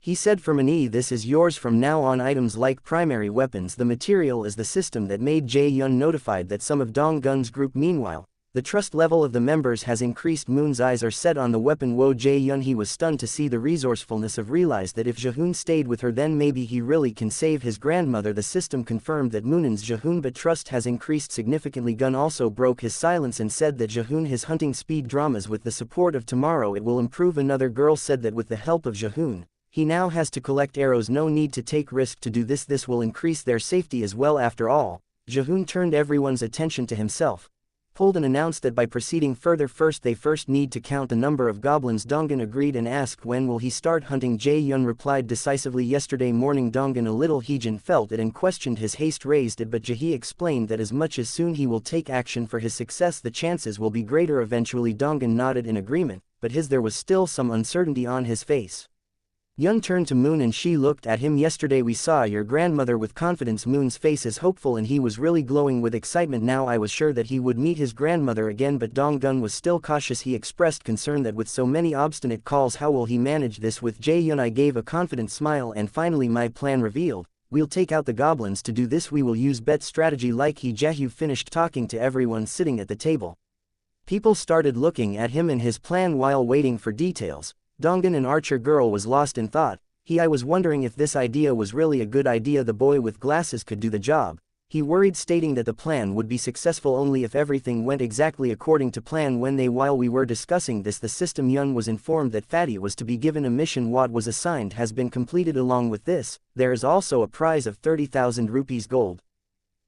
He said, for Mani, this is yours from now on. Items like primary weapons. The material is the system that made Jae-hyun notified that some of Dong-gun's group. Meanwhile, the trust level of the members has increased. Moon's eyes are set on the weapon. Wo Jae-hyun, he was stunned to see the resourcefulness of, realized that if Jahoon stayed with her then maybe he really can save his grandmother. The system confirmed that Moon's Jahoon but trust has increased significantly. Gun also broke his silence and said that Jahoon his hunting speed dramas with the support of tomorrow it will improve. Another girl said that with the help of Jahoon he now has to collect arrows. No need to take risk to do this. This will increase their safety as well. After all, Jahoon turned everyone's attention to himself. Pulled and announced that by proceeding further they first need to count the number of goblins. Dong-gun agreed and asked when will he start hunting. Jae-hyun replied decisively, yesterday morning. Dong-gun a little Heejin felt it and questioned his haste raised it, but Jae explained that as much as soon he will take action for his success the chances will be greater eventually. Dong-gun nodded in agreement, but there was still some uncertainty on his face. Yun turned to Moon and she looked at him. Yesterday we saw your grandmother with confidence. Moon's face is hopeful and he was really glowing with excitement now. I was sure that he would meet his grandmother again, but Dong-gun was still cautious. He expressed concern that with so many obstinate calls how will he manage this with Jae-hyun. I gave a confident smile and finally my plan revealed. We'll take out the goblins. To do this we will use bet strategy like he. Jae finished talking to everyone sitting at the table. People started looking at him and his plan while waiting for details. Dong-gun an archer girl was lost in thought. I was wondering if this idea was really a good idea. The boy with glasses could do the job. He worried, stating that the plan would be successful only if everything went exactly according to plan. While we were discussing this the system Yun was informed that Fatty was to be given a mission. What was assigned has been completed. Along with this, there is also a prize of 30,000 rupees gold.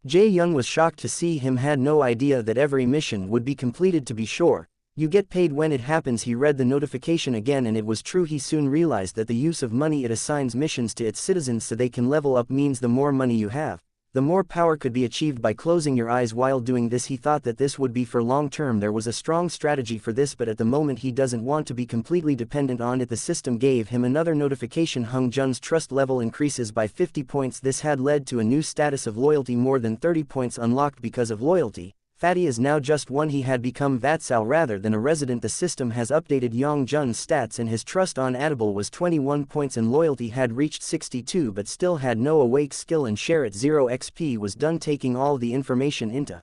Jae-hyun was shocked to see him, had no idea that every mission would be completed. To be sure, you get paid when it happens. He read the notification again and it was true. He soon realized that the use of money it assigns missions to its citizens so they can level up means the more money you have, the more power could be achieved by closing your eyes while doing this. He thought that this would be for long term. There was a strong strategy for this, but at the moment he doesn't want to be completely dependent on it. The system gave him another notification. Hung Jun's trust level increases by 50 points. This had led to a new status of loyalty, more than 30 points unlocked because of loyalty. Fatty is now just 1. He had become vassal rather than a resident. The system has updated Yong Jun's stats and his trust on Adable was 21 points and loyalty had reached 62, but still had no awake skill and share at 0 XP. Was done taking all the information into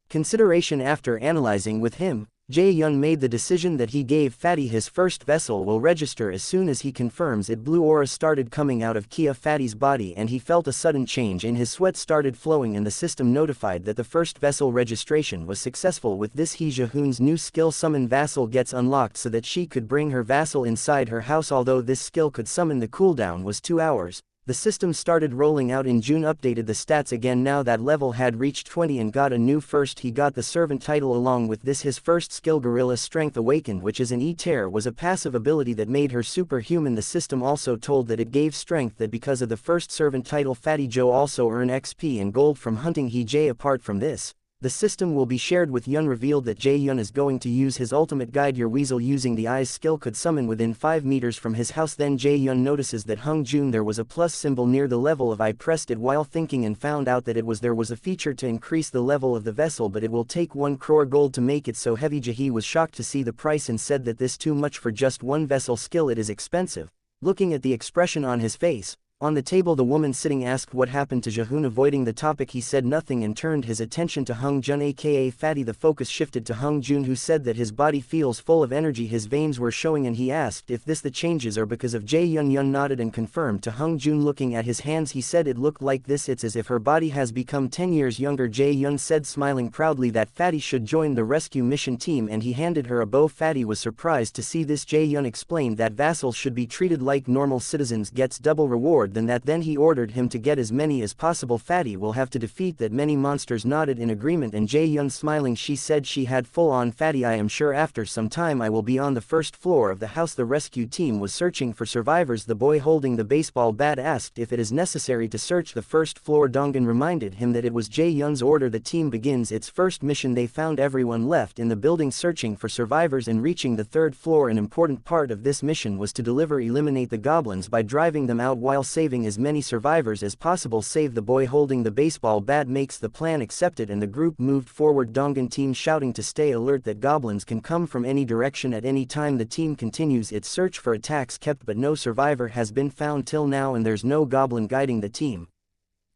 consideration. After analyzing with him, Jae-yun made the decision that he gave Fatty his first vessel will register as soon as he confirms it. Blue aura started coming out of Kia Fatty's body and he felt a sudden change in his sweat started flowing and the system notified that the first vessel registration was successful. With this Hee Jae-hoon's new skill summon vassal gets unlocked so that she could bring her vassal inside her house. Although this skill could summon, the cooldown was 2 hours. The system started rolling out in June, updated the stats again now that level had reached 20 and got a new first. He got the servant title along with this. His first skill Gorilla Strength Awakened, which is an E-Tear, was a passive ability that made her superhuman. The system also told that it gave strength that because of the first servant title Fatty Joe also earn XP and gold from hunting Hee Jae. Apart from this, the system will be shared with Yun. Revealed that Jae-yun is going to use his ultimate guide. Your weasel using the eyes skill could summon within 5 meters from his house. Then Jae-yun notices that Hung Jun there was a plus symbol near the level of I pressed it while thinking and found out that there was a feature to increase the level of the vessel, but it will take 1 crore gold to make it so heavy. Jae was shocked to see the price and said that this too much for just one vessel skill, it is expensive. Looking at the expression on his face, on the table the woman sitting asked what happened to Jae-hoon. Avoiding the topic he said nothing and turned his attention to Hung Jun aka Fatty. The focus shifted to Hung Jun, who said that his body feels full of energy, his veins were showing, and he asked if the changes are because of Jae-yun. Yun nodded and confirmed to Hung Jun. Looking at his hands he said it looked like this, it's as if her body has become 10 years younger. Jae-yun said smiling proudly that Fatty should join the rescue mission team and he handed her a bow. Fatty was surprised to see this. Jae-yun explained that vassals should be treated like normal citizens, gets double reward than that. Then he ordered him to get as many as possible. Fatty will have to defeat that many monsters. Nodded in agreement and Jae-yun smiling she said she had full on Fatty. I am sure after some time I will be on the first floor of the house. The rescue team was searching for survivors. The boy holding the baseball bat asked if it is necessary to search the first floor. Donggan reminded him that it was Jae-yun's order. The team begins its first mission. They found everyone left in the building searching for survivors and reaching the 3rd floor. An important part of this mission was to eliminate the goblins by driving them out while saving as many survivors as possible. Save the boy holding the baseball bat makes the plan accepted and the group moved forward. Donggan team shouting to stay alert that goblins can come from any direction at any time. The team continues its search for attacks kept, but no survivor has been found till now and there's no goblin guiding the team.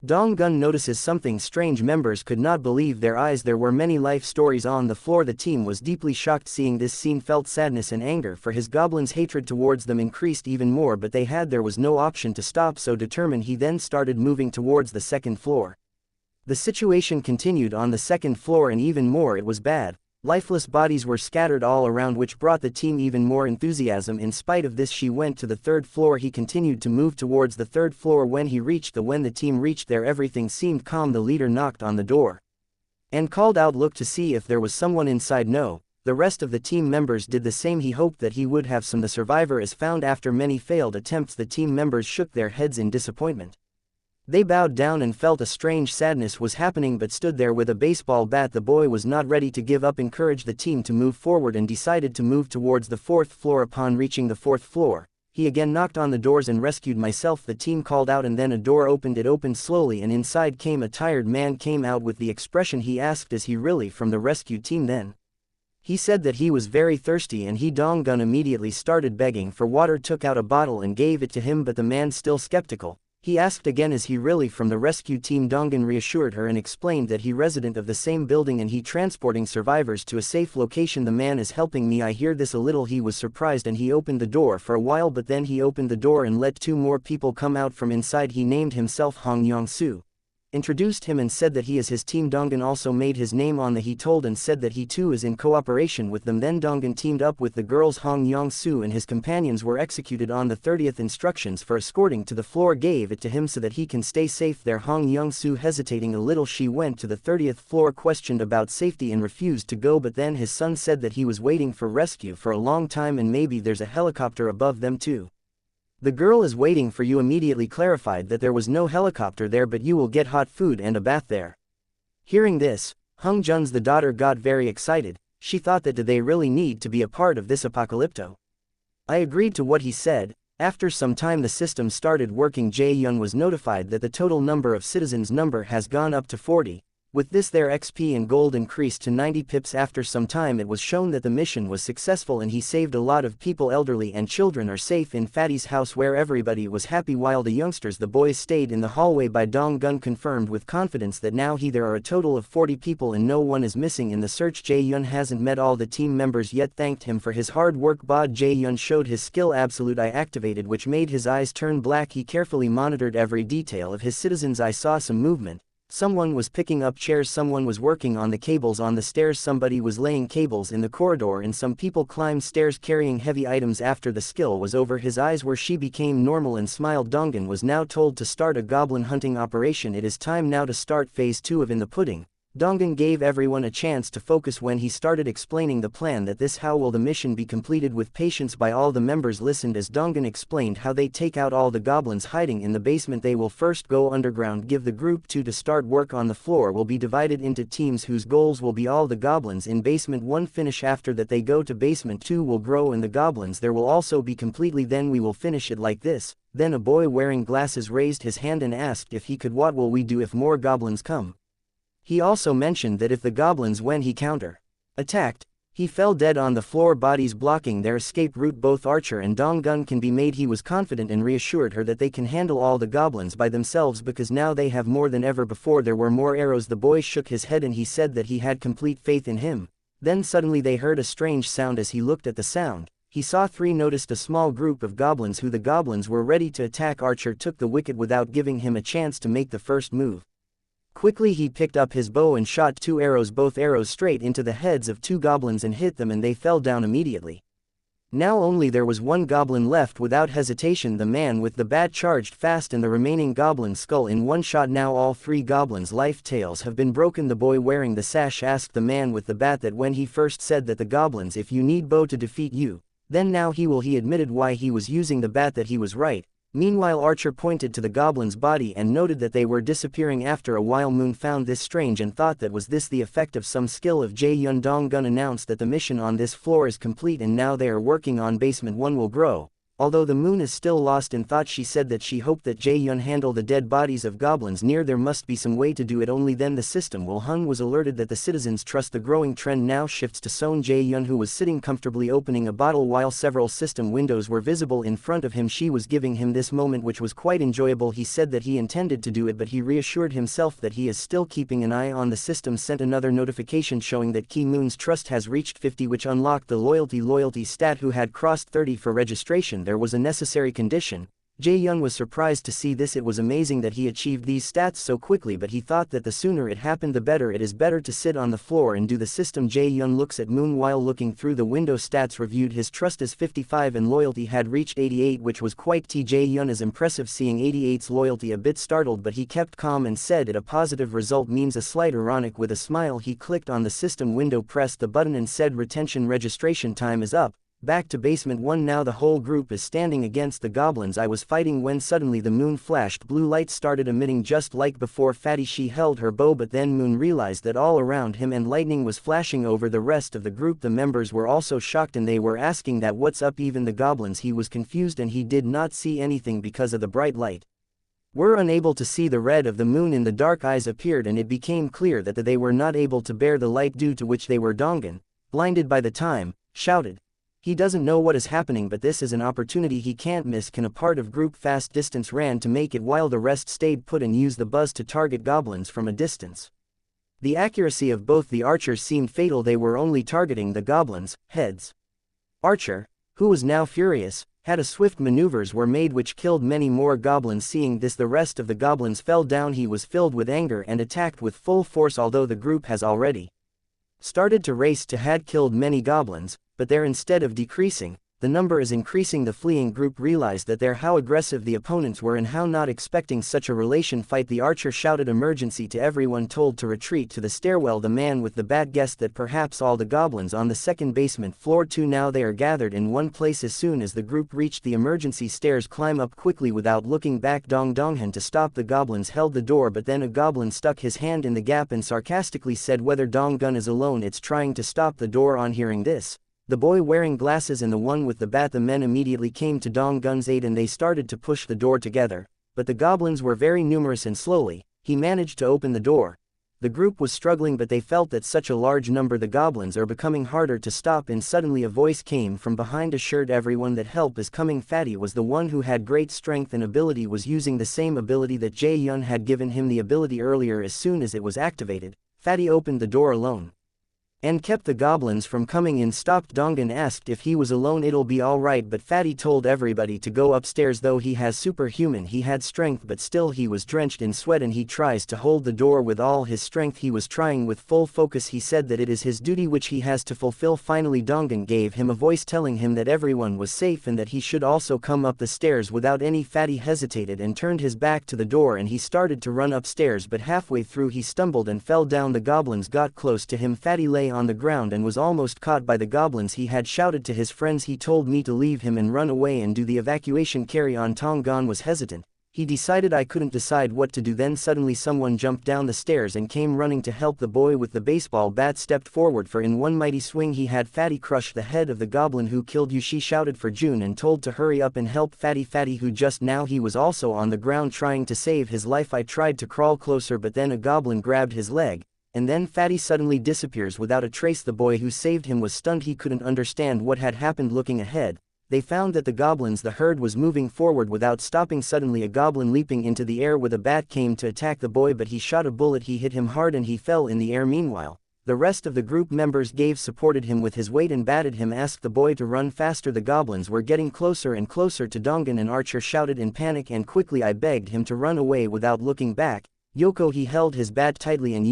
Donggun notices something strange. Members could not believe their eyes. There were many life stories on the floor. The team was deeply shocked seeing this scene, felt sadness and anger for his goblins. Hatred towards them increased even more, but there was no option to stop. So determined he then started moving towards the 2nd floor. The situation continued on the 2nd floor and even more it was bad. Lifeless bodies were scattered all around, which brought the team even more enthusiasm. In spite of this she went to the 3rd floor. He continued to move towards the 3rd floor. When the team reached there everything seemed calm. The leader knocked on the door and called out, looked to see if there was someone inside. No. The rest of the team members did the same. He hoped that he would have some. The survivor is found after many failed attempts. The team members shook their heads in disappointment. They bowed down and felt a strange sadness was happening but stood there with a baseball bat. The boy was not ready to give up, encouraged the team to move forward and decided to move towards the 4th floor. Upon reaching the 4th floor, he again knocked on the doors and rescued myself. The team called out and then a door opened. It opened slowly and inside came a tired man came out with the expression. He asked is he really from the rescue team? Then he said that he was very thirsty and Donggun immediately started begging for water, took out a bottle and gave it to him, but the man still skeptical. He asked again is he really from the rescue team? Donggan reassured her and explained that he resident of the same building and he transporting survivors to a safe location. The man is helping me. I hear this a little. He was surprised and he opened the door for a while, but then he opened the door and let 2 more people come out from inside. He named himself Hong Yong-soo, introduced him and said that he is his team. Donggan also made his name on the he told and said that he too is in cooperation with them. Then Donggan teamed up with the girls. Hong Yong-soo and his companions were executed on the 30th. Instructions for escorting to the floor gave it to him so that he can stay safe there. Hong Yong-soo hesitating a little, she went to the 30th floor, questioned about safety and refused to go, but then his son said that he was waiting for rescue for a long time and maybe there's a helicopter above them too. The girl is waiting for you. Immediately clarified that there was no helicopter there, but you will get hot food and a bath there. Hearing this, Hung Jun's the daughter got very excited. She thought that did they really need to be a part of this apocalypto? I agreed to what he said. After some time the system started working. Jae-yun was notified that the total number of citizens number has gone up to 40. With this their XP and gold increased to 90 pips. After some time it was shown that the mission was successful and he saved a lot of people. Elderly and children are safe in Fatty's house where everybody was happy while the youngsters the boys stayed in the hallway. By Dong Gun confirmed with confidence that now there are a total of 40 people and no one is missing in the search. Jae-yun hasn't met all the team members yet, thanked him for his hard work. Bod Jae-yun showed his skill. Absolute Eye activated which made his eyes turn black. He carefully monitored every detail of his citizens. I saw some movement. Someone was picking up chairs, someone was working on the cables on the stairs, somebody was laying cables in the corridor, and some people climbed stairs carrying heavy items. After the skill was over his eyes were she became normal and smiled. Donggan was now told to start a goblin hunting operation. It is time now to start phase 2 of In the Pudding. Donggan gave everyone a chance to focus when he started explaining the plan. That this how will the mission be completed with patience by all the members listened as Donggan explained how they take out all the goblins hiding in the basement. They will first go underground, give the group 2 to start work on the floor, will be divided into teams whose goals will be all the goblins in basement 1 finish. After that they go to basement 2 will grow and the goblins there will also be completely, then we will finish it like this. Then a boy wearing glasses raised his hand and asked if he could. What will we do if more goblins come? He also mentioned that if the goblins when he counter-attacked, he fell dead on the floor, bodies blocking their escape route, both Archer and Donggun can be made. He was confident and reassured her that they can handle all the goblins by themselves because now they have more than ever before. There were more arrows. The boy shook his head and he said that he had complete faith in him. Then suddenly they heard a strange sound. As he looked at the sound, he saw 3 noticed a small group of goblins who the goblins were ready to attack. Archer took the wicket without giving him a chance to make the first move. Quickly he picked up his bow and shot 2 arrows, both arrows straight into the heads of 2 goblins and hit them, and they fell down immediately. Now only there was 1 goblin left. Without hesitation the man with the bat charged fast and the remaining goblin skull in 1 shot. Now all 3 goblins' life tails have been broken. The boy wearing the sash asked the man with the bat that when he first said that the goblins if you need bow to defeat you, then now he admitted why he was using the bat, that he was right. Meanwhile Archer pointed to the goblin's body and noted that they were disappearing. After a while Moon found this strange and thought that was this the effect of some skill of Jae-yun. Dong-gun announced that the mission on this floor is complete and now they are working on basement 1 will grow. Although the Moon is still lost in thought, she said that she hoped that Jae-yun handle the dead bodies of goblins near. There must be some way to do it, only then the system will. Hun was alerted that the citizens trust. The growing trend now shifts to Son Jae-yun, who was sitting comfortably opening a bottle while several system windows were visible in front of him. She was giving him this moment which was quite enjoyable. He said that he intended to do it, but he reassured himself that he is still keeping an eye on the system. Sent another notification showing that Ki Moon's trust has reached 50, which unlocked the loyalty stat. Who had crossed 30 for registration. There was a necessary condition. Jae-yun was surprised to see this. It was amazing that he achieved these stats so quickly, but he thought that the sooner it happened the better. It is better to sit on the floor and do the system. Jae-yun looks at Moon while looking through the window. Stats reviewed, his trust is 55 and loyalty had reached 88, which was quite Jae-yun is impressive. Seeing 88's loyalty a bit startled, but he kept calm and said it a positive result means a slight ironic. With a smile he clicked on the system window, pressed the button and said retention registration time is up. Back to basement 1 now. The whole group is standing against the goblins I was fighting when suddenly the Moon flashed. Blue light started emitting just like before. Fatty she held her bow, but then Moon realized that all around him and lightning was flashing over the rest of the group. The members were also shocked and they were asking that what's up. Even the goblins, he was confused and he did not see anything because of the bright light. Were unable to see the red of the Moon in the dark. Eyes appeared and it became clear that they were not able to bear the light, due to which they were Donggan, blinded by the time, shouted. He doesn't know what is happening, but this is an opportunity he can't miss. Can a part of group fast distance ran to make it while the rest stayed put and used the buzz to target goblins from a distance. The accuracy of both the archers seemed fatal. They were only targeting the goblins' heads. Archer, who was now furious, had a swift maneuvers were made which killed many more goblins. Seeing this the rest of the goblins fell down. He was filled with anger and attacked with full force. Although the group has already started to race to had killed many goblins, but there instead of decreasing, the number is increasing. The fleeing group realized that how aggressive the opponents were and how not expecting such a relation fight. The archer shouted emergency to everyone, told to retreat to the stairwell. The man with the bat guessed that perhaps all the goblins on the second basement floor too. Now they are gathered in one place. As soon as the group reached the emergency stairs, climb up quickly without looking back. Donghan to stop the goblins held the door, but then a goblin stuck his hand in the gap and sarcastically said whether Donggun is alone it's trying to stop the door. On hearing this, the boy wearing glasses and the one with the bat, the men immediately came to Donggun's aid and they started to push the door together, but the goblins were very numerous and slowly, he managed to open the door. The group was struggling, but they felt that such a large number the goblins are becoming harder to stop, and suddenly a voice came from behind, assured everyone that help is coming. Fatty was the one who had great strength and ability, was using the same ability that Jae-yun had given him the ability earlier. As soon as it was activated, Fatty opened the door alone and kept the goblins from coming in. Stopped. Dongan asked if he was alone. It'll be alright, but Fatty told everybody to go upstairs. Though he has superhuman, he had strength, but still he was drenched in sweat and he tries to hold the door with all his strength. He was trying with full focus. He said that it is his duty which he has to fulfill. Finally Dongan gave him a voice telling him that everyone was safe and that he should also come up the stairs without any. Fatty hesitated and turned his back to the door, and he started to run upstairs, but halfway through he stumbled and fell down. The goblins got close to him. Fatty lay on the ground and was almost caught by the goblins. He had shouted to his friends, he told me to leave him and run away and do the evacuation. Carry on. Tongan was hesitant. He decided, I couldn't decide what to do. Then suddenly someone jumped down the stairs and came running to help. The boy with the baseball bat stepped forward, for in one mighty swing he had Fatty crush the head of the goblin who killed you. She shouted for June and told to hurry up and help Fatty. Fatty, who just now he was also on the ground trying to save his life. I tried to crawl closer, but then a goblin grabbed his leg, and then Fatty suddenly disappears without a trace. The boy who saved him was stunned. He couldn't understand what had happened. Looking ahead, they found that the herd was moving forward without stopping. Suddenly a goblin leaping into the air with a bat came to attack the boy, but he shot a bullet. He hit him hard and he fell in the air. Meanwhile, the rest of the group members supported him with his weight and batted him, asked the boy to run faster. The goblins were getting closer and closer to Dongan, and Archer shouted in panic, and quickly I begged him to run away without looking back. Yoko, he held his bat tightly and